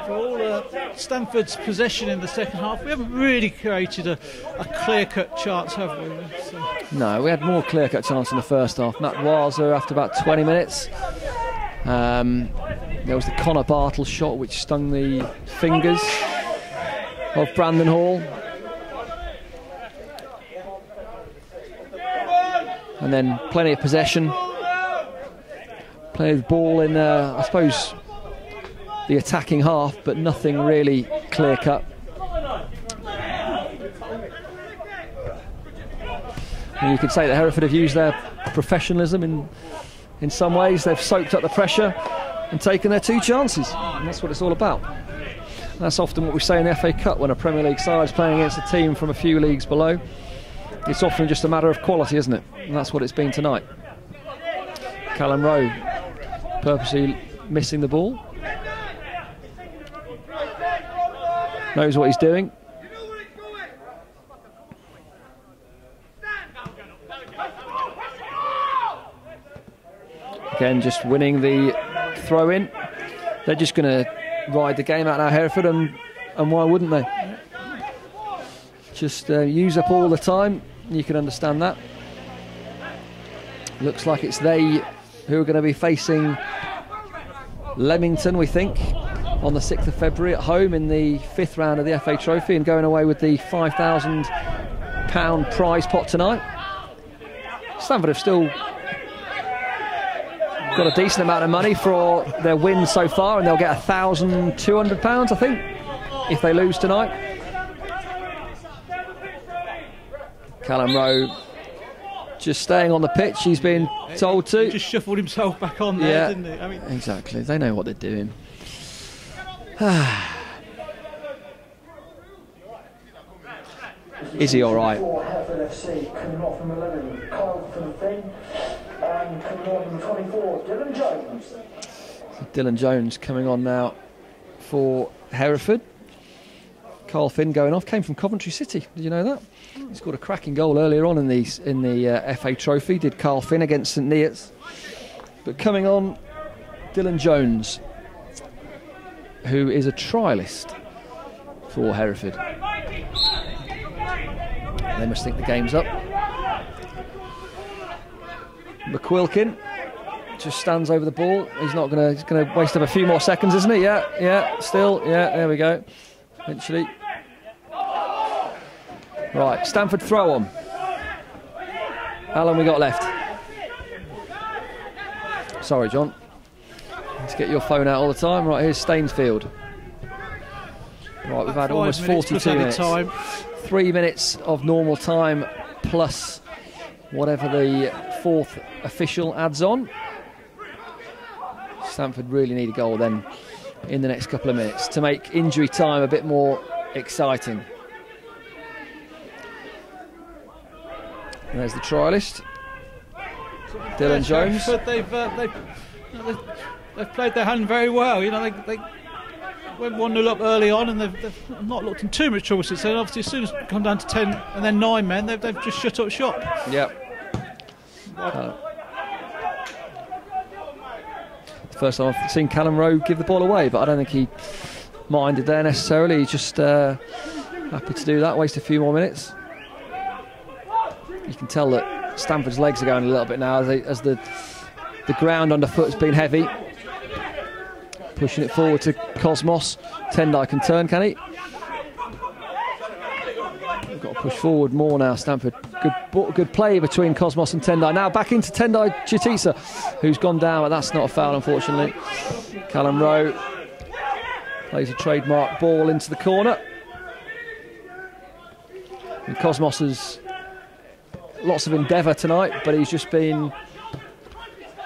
For all Stamford's possession in the second half, we haven't really created a clear-cut chance, have we? So. No, we had more clear-cut chance in the first half. Matt Walser after about 20 minutes. There was the Connor Bartle shot which stung the fingers of Brandon Hall. And then plenty of possession. Plenty of ball in, I suppose, the attacking half, but nothing really clear-cut. And you could say that Hereford have used their professionalism in some ways. They've soaked up the pressure and taken their 2 chances. And that's what it's all about. And that's often what we say in the FA Cup when a Premier League side is playing against a team from a few leagues below. It's often just a matter of quality, isn't it? And that's what it's been tonight. Callum Rowe purposely missing the ball. Knows what he's doing. Again, just winning the throw-in. They're just going to ride the game out now, Hereford, and why wouldn't they? Just use up all the time. You can understand that. Looks like it's they who are going to be facing Leamington, we think, on the 6th of February at home in the 5th round of the FA Trophy, and going away with the £5,000 prize pot tonight. Stamford have still got a decent amount of money for their win so far, and they'll get £1,200, I think, if they lose tonight. Callum Rowe just staying on the pitch, he's been told to. He just shuffled himself back on there, didn't he? I mean, exactly, they know what they're doing. Is he all right? Hereford FC coming off from 11, Kyle from 10, and coming on from 24, Dylan Jones. Dylan Jones coming on now for Hereford. Carl Finn going off, came from Coventry City. Did you know that? He scored a cracking goal earlier on in the FA Trophy. Did Carl Finn against St Neots. But coming on, Dylan Jones, who is a trialist for Hereford. They must think the game's up. McQuilkin just stands over the ball. He's not going to. He's going to waste up a few more seconds, isn't he? Yeah. Still, yeah. There we go. Eventually. Right, Stamford throw on. How long we got left? Sorry, John. Let's get your phone out all the time. Right, here's Stainsfield. Right, we've had almost 42 minutes. 3 minutes of normal time plus whatever the 4th official adds on. Stamford really need a goal then in the next couple of minutes to make injury time a bit more exciting. And there's the trialist, Dylan Jones. They've played their hand very well. You know, they went 1-0 up early on, and they've not looked in too much trouble since then. Obviously, as soon as it come down to 10 and then 9 men, they've just shut up shop. Yep. First time I've seen Callum Rowe give the ball away, but I don't think he minded there necessarily. He's just happy to do that, waste a few more minutes. You can tell that Stamford's legs are going a little bit now as the ground underfoot has been heavy. Pushing it forward to Cosmos. Tendai can turn, can he? We've got to push forward more now, Stamford. Good play between Cosmos and Tendai. Now back into Tendai Chitisa, who's gone down, but that's not a foul, unfortunately. Callum Rowe plays a trademark ball into the corner. And Cosmos has lots of endeavour tonight, but he's just been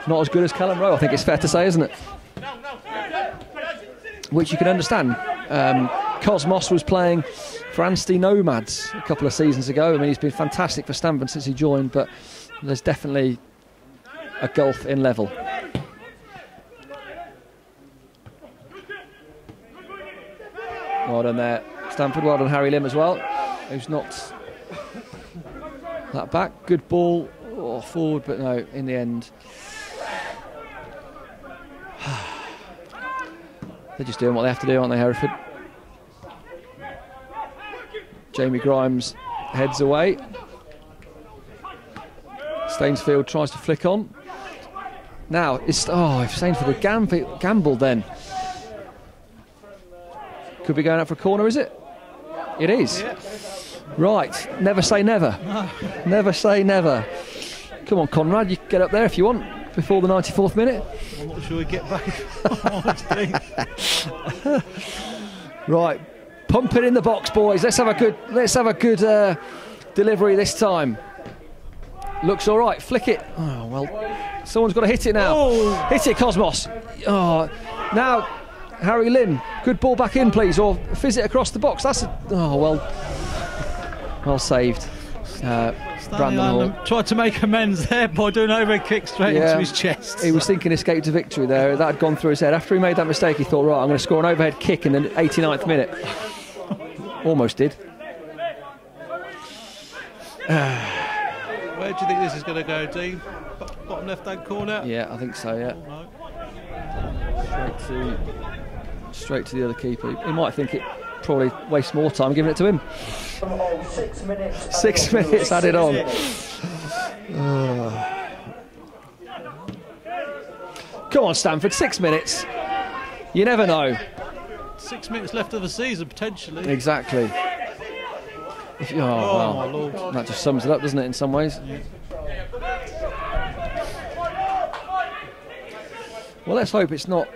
not as good as Callum Rowe, I think it's fair to say, isn't it? Which you can understand. Cosmos was playing for Anstey Nomads a couple of seasons ago. I mean, he's been fantastic for Stamford since he joined, but there's definitely a gulf in level. Well done there, Stamford. Well done, Harry Lim as well, who's knocked that back. Good ball forward, but no, in the end. They're just doing what they have to do, aren't they, Hereford? Jamie Grimes heads away. Stainsfield tries to flick on. Now, it's... Oh, if Stainsfield had gambled then. Could be going out for a corner, is it? It is. Yeah. Right, never say never. No. Never say never. Come on, Conrad, you can get up there if you want before the 94th minute. I'm not sure we get back. Right, pump it in the box, boys. Let's have a good delivery this time. Looks all right. Flick it. Oh well, someone's got to hit it now. Oh. Hit it, Cosmos. Oh, now Harry Lim. Good ball back in, please, or fizz it across the box. That's well saved. Brandon Hall tried to make amends there by doing an overhead kick straight into his chest. He was thinking escape to victory there. That had gone through his head. After he made that mistake, he thought, right, I'm going to score an overhead kick in the 89th minute. Almost did. Where do you think this is going to go, Dean? Bottom left-hand corner? Yeah, I think so, yeah. Oh, no. Straight to the other keeper. He might think it probably wastes more time giving it to him. 6 minutes. 6 minutes added on. Come on, Stamford, 6 minutes. You never know. 6 minutes left of the season, potentially. Exactly. Well, my Lord. That just sums it up, doesn't it, in some ways? Yeah. Well, let's hope it's not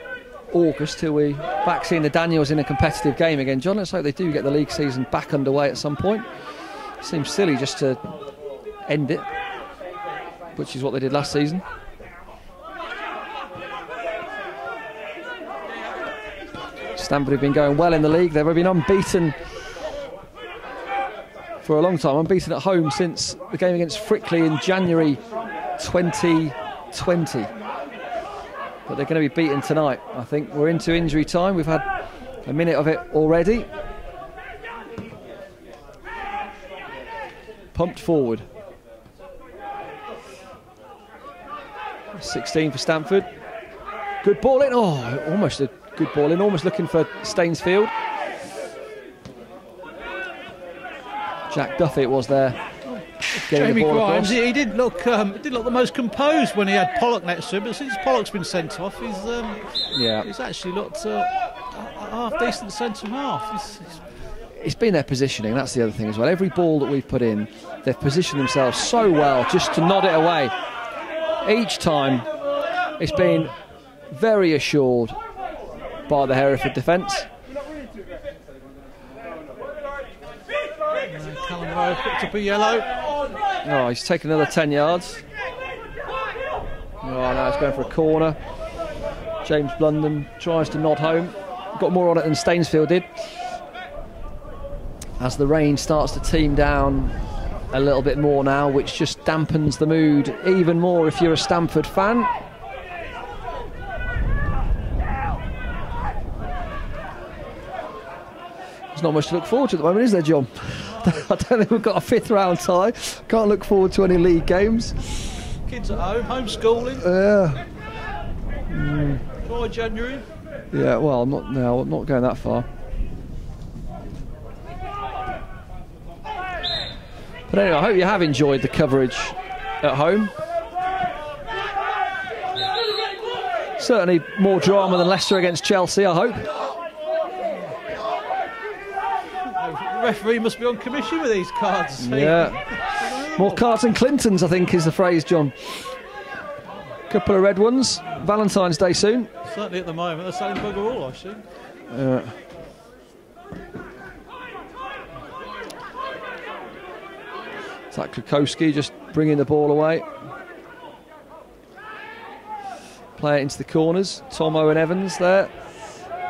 August till we back seeing the Daniels in a competitive game again, John. Let's hope they do get the league season back underway at some point. Seems silly just to end it, which is what they did last season. Stamford have been going well in the league. They've been unbeaten for a long time, unbeaten at home since the game against Frickley in January 2020. But they're going to be beaten tonight, I think. We're into injury time. We've had a minute of it already. Pumped forward. 16 for Stamford. Good ball in. Oh, almost a good ball in. Almost looking for Stainsfield. Jack Duffy it was there. Jamie Grimes, he didn't look the most composed when he had Pollock next to him, but since Pollock's been sent off, he's actually looked a half decent centre half. It's been their positioning, that's the other thing as well. Every ball that we've put in, they've positioned themselves so well just to nod it away. Each time, it's been very assured by the Hereford defence. Callum Rowe picked up a yellow. Oh, he's taken another 10 yards. Oh, now he's going for a corner. James Blunden tries to nod home. Got more on it than Stainsfield did. As the rain starts to team down a little bit more now, which just dampens the mood even more if you're a Stamford fan. There's not much to look forward to at the moment, is there, John? I don't think we've got a 5th round tie. Can't look forward to any league games. Kids at home, homeschooling. Try January. Yeah, well, I'm not going that far. But anyway, I hope you have enjoyed the coverage at home. Certainly more drama than Leicester against Chelsea, I hope. The referee must be on commission with these cards. Yeah. More cards than Clintons, I think, is the phrase, John. Couple of red ones. Valentine's Day soon. Certainly at the moment, they're selling bugger all, I see. Zach Krakowski just bringing the ball away. Play it into the corners. Tom Owen Evans there.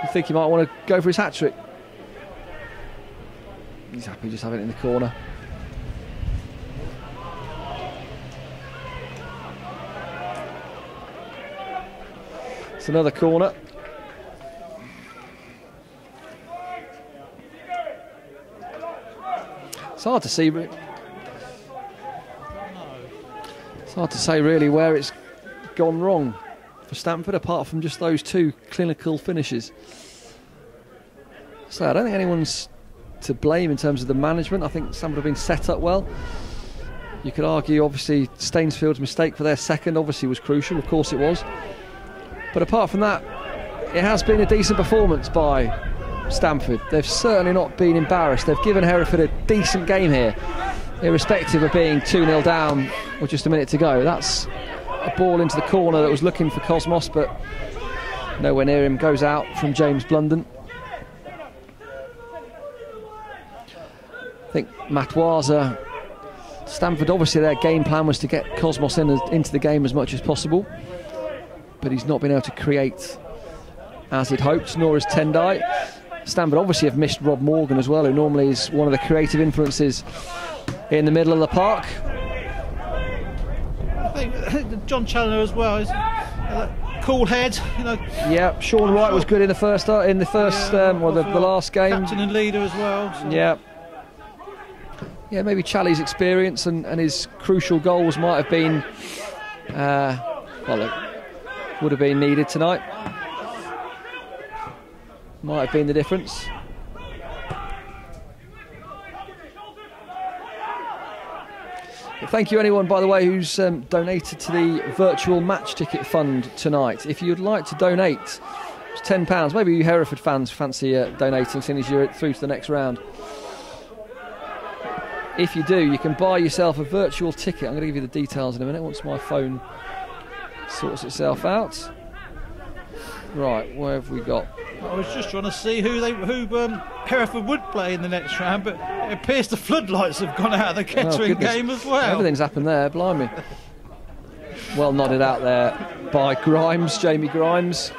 I think he might want to go for his hat-trick. He's happy just having it in the corner. It's another corner. It's hard to see. It's hard to say really where it's gone wrong for Stamford, apart from just those two clinical finishes. So I don't think anyone's to blame in terms of the management. I think Stamford have been set up well. You could argue, obviously, Stainsfield's mistake for their second obviously was crucial. Of course it was. But apart from that, it has been a decent performance by Stamford. They've certainly not been embarrassed. They've given Hereford a decent game here, irrespective of being 2-0 down with just a minute to go. That's a ball into the corner that was looking for Cosmos, but nowhere near him. Goes out from James Blunden. I think Matwaza, Stamford, obviously their game plan was to get Cosmos into the game as much as possible, but he's not been able to create as he'd hoped, nor has Tendai. Stamford obviously have missed Rob Morgan as well, who normally is one of the creative influences in the middle of the park. I think John Challoner as well is cool head, you know. Yeah, Sean Wright was good in the first the last game. Captain and leader as well. So. Yeah. Yeah, maybe Charlie's experience and his crucial goals might have been, would have been needed tonight. Might have been the difference. Thank you anyone, by the way, who's donated to the virtual match ticket fund tonight. If you'd like to donate, it's £10. Maybe you Hereford fans fancy donating, seeing as you're through to the next round. If you do, you can buy yourself a virtual ticket. I'm going to give you the details in a minute once my phone sorts itself out. Right, where have we got? I was just trying to see who Hereford would play in the next round, but it appears the floodlights have gone out of the Kettering game as well. Everything's happened there, blimey. Well nodded out there by Grimes, Jamie Grimes.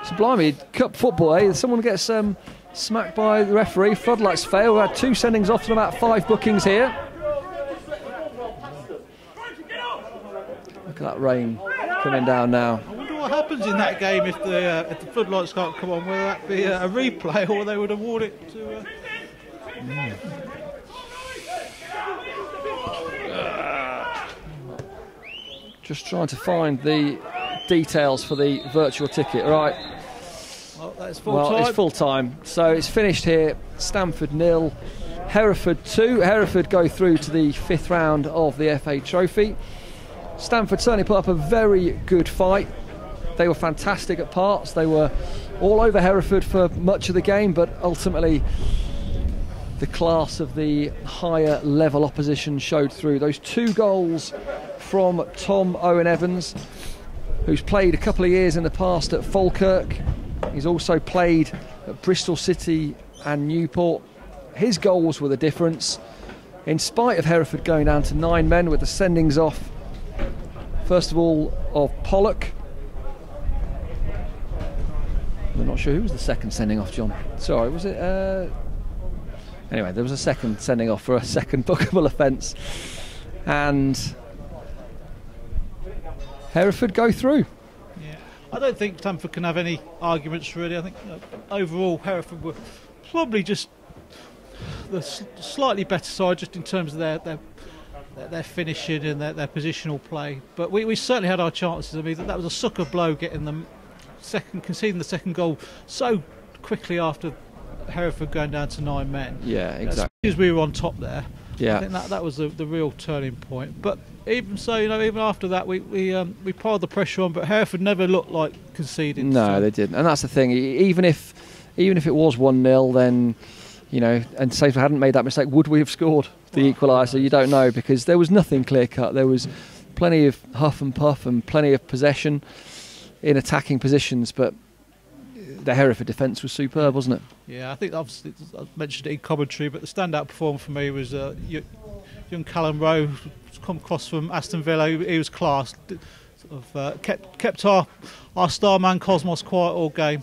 So blimey, cup football, eh? Someone gets smacked by the referee, floodlights fail. We had 2 sendings off and about 5 bookings here. Look at that rain coming down now. I wonder what happens in that game if the floodlights can't come on, whether that be a replay or they would award it to... Just trying to find the details for the virtual ticket. Right. Well, that's full time. It's full time. So it's finished here. Stamford 0, Hereford 2. Hereford go through to the 5th round of the FA Trophy. Stamford certainly put up a very good fight. They were fantastic at parts. They were all over Hereford for much of the game, but ultimately the class of the higher level opposition showed through. Those 2 goals from Tom Owen-Evans, who's played a couple of years in the past at Falkirk. He's also played at Bristol City and Newport. His goals were the difference. In spite of Hereford going down to 9 men with the sendings off, first of all, of Pollock. I'm not sure who was the second sending off, John. Sorry, was it... Anyway, there was a second sending off for a second bookable offence. And Hereford go through. Yeah, I don't think Stamford can have any arguments really. I think overall Hereford were probably just the slightly better side, just in terms of their finishing and their positional play. But we certainly had our chances. I mean, that was a sucker blow, getting them conceding the second goal so quickly after Hereford going down to 9 men. Yeah, exactly. Because we were on top there. Yeah, I think that was the real turning point. But even so, even after that, we piled the pressure on. But Hereford never looked like conceding. No, so. They didn't. And that's the thing. Even if it was 1-0, then and say if we hadn't made that mistake, would we have scored the equaliser? You don't know, because there was nothing clear cut. There was plenty of huff and puff and plenty of possession in attacking positions, but the Hereford defence was superb, wasn't it? Yeah, I think obviously I mentioned it in commentary, but the standout performer for me was young Callum Rowe, who's come across from Aston Villa. He was class. Sort of kept our star man Cosmos quiet all game.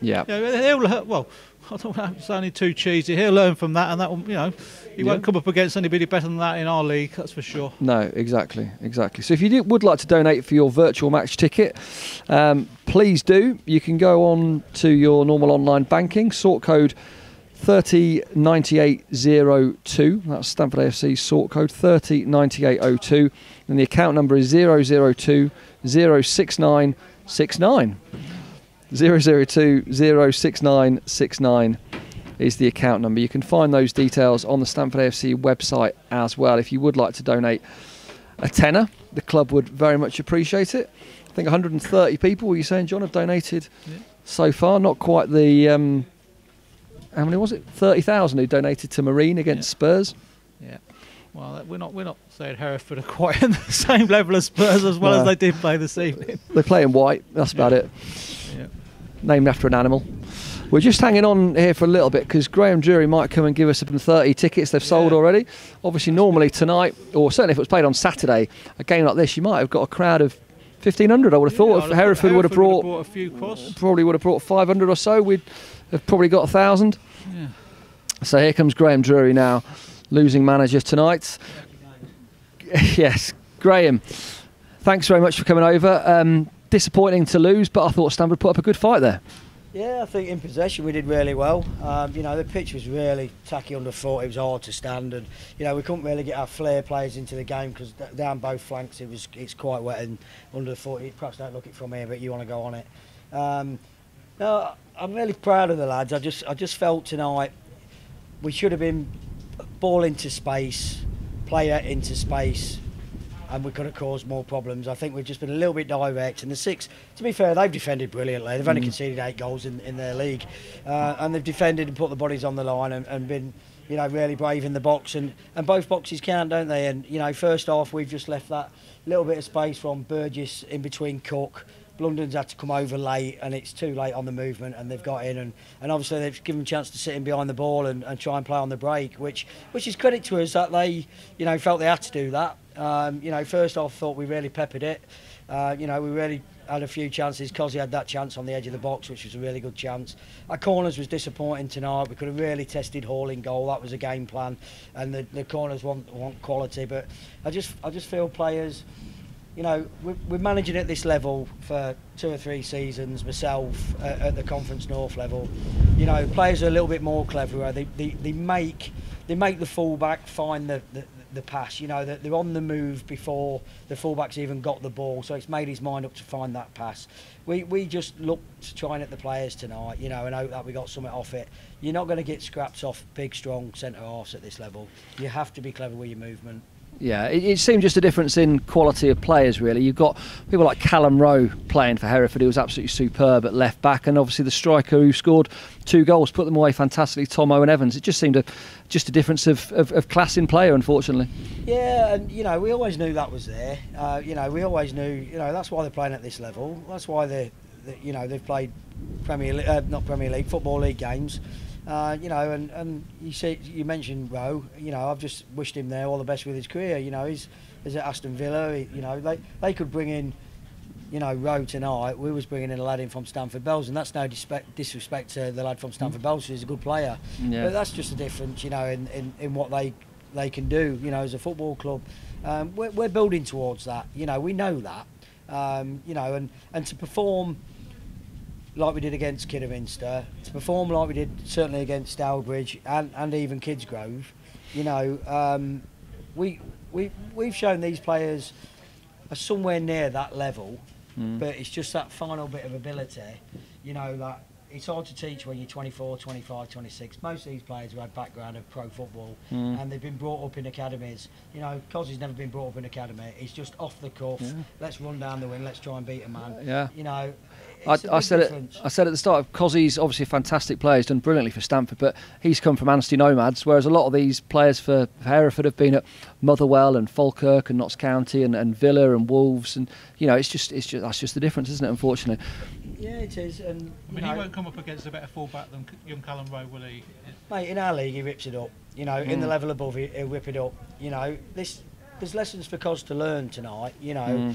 Yeah. Well, I don't know, it's only too cheesy. He'll learn from that, and that will, you know, he won't come up against anybody better than that in our league, that's for sure. No, exactly. So if you would like to donate for your virtual match ticket, please do. You can go on to your normal online banking, sort code 309802. That's Stamford AFC sort code 309802, and the account number is 002-06969. 002-06969 is the account number. You can find those details on the Stamford AFC website as well. If you would like to donate a tenner, the club would very much appreciate it. I think 130 people, were you saying, John, have donated so far? Not quite the how many was it? 30,000 who donated to Marine against Spurs. Yeah. Well, we're not saying Hereford are quite on the same level as Spurs as well as they did play this evening. They play in white. That's about it. Yeah. Named after an animal. We're just hanging on here for a little bit because Graham Drury might come and give us some 30 tickets they've sold already. Obviously, normally tonight, or certainly if it was played on Saturday, a game like this, you might have got a crowd of 1,500. I would have thought if Hereford would have brought a few cross. Probably would have brought 500 or so. We'd have probably got 1,000. Yeah. So here comes Graham Drury now, losing manager tonight. Yes, Graham, thanks very much for coming over. Disappointing to lose, but I thought Stamford put up a good fight there. Yeah, I think in possession we did really well. You know, the pitch was really tacky underfoot. It was hard to stand, and you know we couldn't really get our flair players into the game because down both flanks it's quite wet and underfoot. You perhaps don't look it from here, but you want to go on it. No, I'm really proud of the lads. I just felt tonight we should have been ball into space, player into space, and we could have caused more problems. I think we've just been a little bit direct. And the six, to be fair, they've defended brilliantly. They've only conceded 8 goals in their league. And they've defended and put the bodies on the line and been, you know, really brave in the box. And both boxes count, don't they? And, you know, first half, we've just left that little bit of space from Burgess in between Cook. London's had to come over late, and it's too late on the movement, and they've got in, and obviously they've given a chance to sit in behind the ball and try and play on the break, which is credit to us that they, you know, felt they had to do that. You know, first off, thought we really peppered it. You know, we really had a few chances. Cozzy had that chance on the edge of the box, which was a really good chance. Our corners was disappointing tonight. We could have really tested Hall in goal. That was a game plan, and the corners want quality. But I just feel players. You know, we're managing at this level for 2 or 3 seasons. Myself at the Conference North level, you know, players are a little bit more clever. They make the fullback find the pass. You know, they're on the move before the fullback's even got the ball. So it's made his mind up to find that pass. We just looked trying at the players tonight, you know, and hope that we got something off it. You're not going to get scraps off big, strong centre halves at this level. You have to be clever with your movement. Yeah, it seemed just a difference in quality of players, really. You've got people like Callum Rowe playing for Hereford, who was absolutely superb at left back, and obviously the striker who scored 2 goals, put them away fantastically, Tom Owen Evans. It just seemed just a difference of class in player, unfortunately. Yeah, and you know, we always knew that was there. You know, we always knew, you know, that's why they're playing at this level. That's why you know, they've played not Premier League, Football League games. You know, and you mentioned Rowe. You know, I've just wished him there all the best with his career. You know, he's at Aston Villa. You know, they could bring in, you know, Rowe tonight. We was bringing in a lad in from Stamford Bells, and that's no disrespect to the lad from Stamford Bells, who's a good player. Yeah. But that's just a difference, you know, in what they can do. You know, as a football club, we're building towards that. You know, we know that. You know, and to perform like we did against Kidderminster, to perform like we did certainly against Stourbridge and even Kidsgrove, you know, we've shown these players are somewhere near that level, but it's just that final bit of ability, you know, that it's hard to teach when you're 24, 25, 26. Most of these players have had background of pro football and they've been brought up in academies. You know, Cozzy's never been brought up in academy. He's just off the cuff. Yeah. Let's run down the wing. Let's try and beat a man. Yeah. You know, I said at the start, Cozzy's obviously a fantastic player. He's done brilliantly for Stamford, but he's come from Anstey Nomads, whereas a lot of these players for Hereford have been at Motherwell and Falkirk and Notts County and Villa and Wolves, and you know, it's just that's just the difference, isn't it? Unfortunately. Yeah, it is. And I mean, he won't come up against a better fullback than young Callum Rowe, will he? Mate, in our league, he rips it up. You know, in the level above, he'll whip it up. You know, there's lessons for Cos to learn tonight. You know,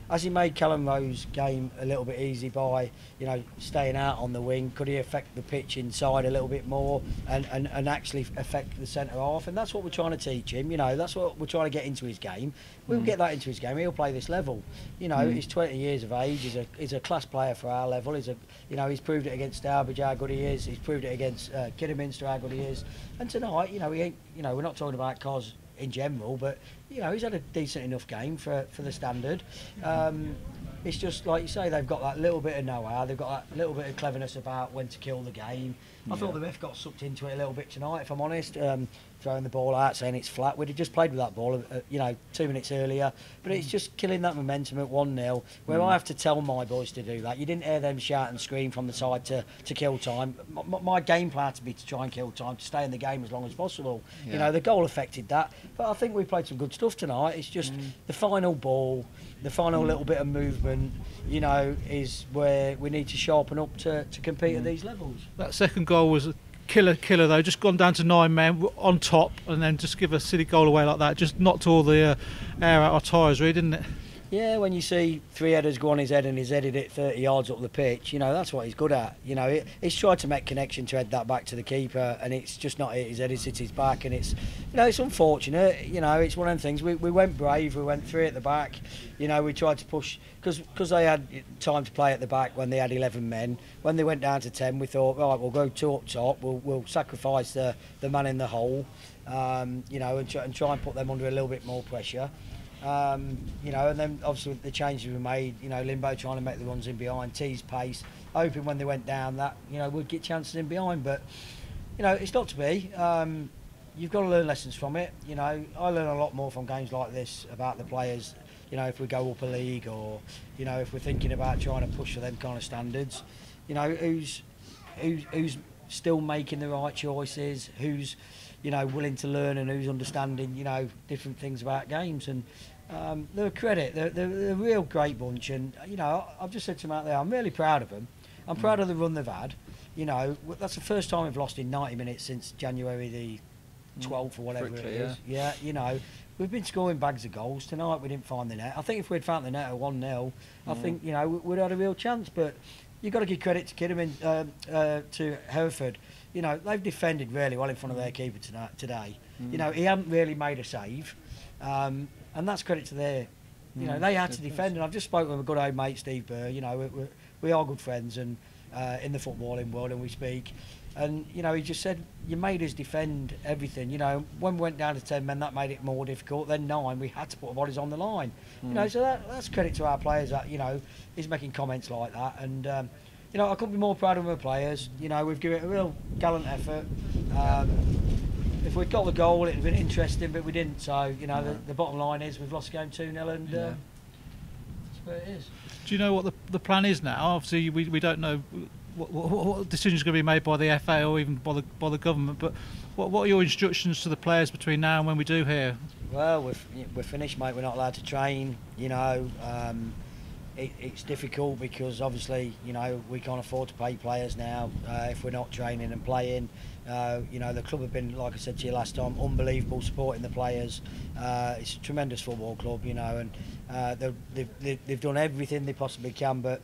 as he made Callum Rowe's game a little bit easy by, you know, staying out on the wing, could he affect the pitch inside a little bit more and actually affect the centre half? And that's what we're trying to teach him. You know, that's what we're trying to get into his game. We'll get that into his game. He'll play this level. You know, he's 20 years of age. He's a class player for our level. He's proved it against Stourbridge how good he is. He's proved it against Kidderminster how good he is. And tonight, you know, we're not talking about Cos in general, but you know, he's had a decent enough game for the standard. It's just like you say, they've got that little bit of know-how, they've got that little bit of cleverness about when to kill the game. I thought the ref got sucked into it a little bit tonight, if I'm honest, throwing the ball out, saying it's flat. We'd have just played with that ball, 2 minutes earlier, but it's just killing that momentum at 1-0, where I have to tell my boys to do that. You didn't hear them shout and scream from the side to kill time. My game plan had to be to try and kill time, to stay in the game as long as possible. Yeah. You know, the goal affected that, but I think we played some good stuff tonight. It's just the final ball, the final little bit of movement, you know, is where we need to sharpen up to compete at these levels. That second goal was a killer though, just gone down to 9 men on top and then just give a silly goal away like that, just knocked all the air out our tyres, really, didn't it? Yeah, when you see 3 headers go on his head and he's headed it 30 yards up the pitch, you know, that's what he's good at. You know, he's tried to make connection to head that back to the keeper, and it's just not hit his head, it's hit his back, and it's, you know, it's unfortunate. You know, it's one of them things. We went brave, we went 3 at the back. You know, we tried to push, because they had time to play at the back when they had 11 men. When they went down to 10, we thought, right, we'll go 2 up top, we'll sacrifice the man in the hole, you know, and try and put them under a little bit more pressure. You know, and then obviously the changes we made, you know, Limbo trying to make the runs in behind, T's pace, hoping when they went down that, you know, we'd get chances in behind, but, you know, it's not to be. You've got to learn lessons from it. You know, I learn a lot more from games like this about the players, you know, if we go up a league, or, you know, if we're thinking about trying to push for them kind of standards, you know, who's still making the right choices, who's, you know, willing to learn, and who's understanding, you know, different things about games. And they're a credit. They're a real great bunch. And, you know, I've just said to them out there, I'm really proud of them. I'm proud of the run they've had. You know, that's the first time we've lost in 90 minutes since January the 12th or whatever it is. Yeah, you know, we've been scoring bags of goals. Tonight we didn't find the net. I think if we'd found the net at 1-0, I think, you know, we'd had a real chance. But you've got to give credit to Kidderminster, to Hereford. You know, they've defended really well in front of their keeper today. You know, he hadn't really made a save, and that's credit to their, you know, they had to defend. And I've just spoken with a good old mate, Steve Burr. You know, we are good friends, and in the footballing world, and we speak. And, you know, he just said, you made us defend everything. You know, when we went down to 10 men, that made it more difficult. Then 9, we had to put our bodies on the line. You know, so that's credit to our players that, you know, he's making comments like that. And, you know, I couldn't be more proud of my players. You know, we've given it a real gallant effort. If we'd got the goal, it'd have been interesting, but we didn't. So, you know, the bottom line is we've lost the game 2-0, and that's where it is. Do you know what the plan is now? Obviously, we don't know what decisions are going to be made by the FA or even by the government, but what are your instructions to the players between now and when we do hear? Well, we're finished, mate. We're not allowed to train. You know, it's difficult because obviously, you know, we can't afford to pay players now if we're not training and playing. You know, the club have been, like I said to you last time, unbelievable supporting the players. It's a tremendous football club, you know, and they've done everything they possibly can. But,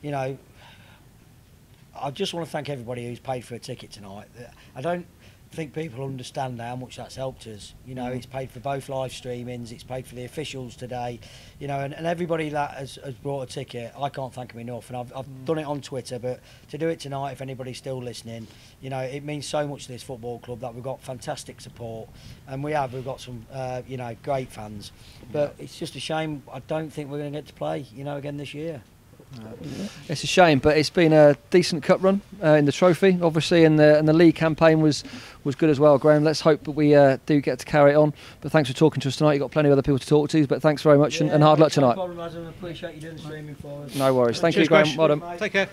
you know, I just want to thank everybody who's paid for a ticket tonight. I don't think people understand how much that's helped us. You know, it's paid for both live streamings, it's paid for the officials today, you know, and everybody that has brought a ticket, I can't thank them enough. And I've done it on Twitter, but to do it tonight, if anybody's still listening, you know, it means so much to this football club that we've got fantastic support, and we've got some, you know, great fans. But it's just a shame. I don't think we're going to get to play, you know, again this year. It's a shame, but it's been a decent cup run in the trophy, obviously, and the league campaign was good as well, Graham. Let's hope that we do get to carry it on. But thanks for talking to us tonight. You've got plenty of other people to talk to, but thanks very much, and hard luck tonight. No problem, Adam. I appreciate you doing the streaming for us. No worries. Thank you, Graham. Graham. Well done. Take care.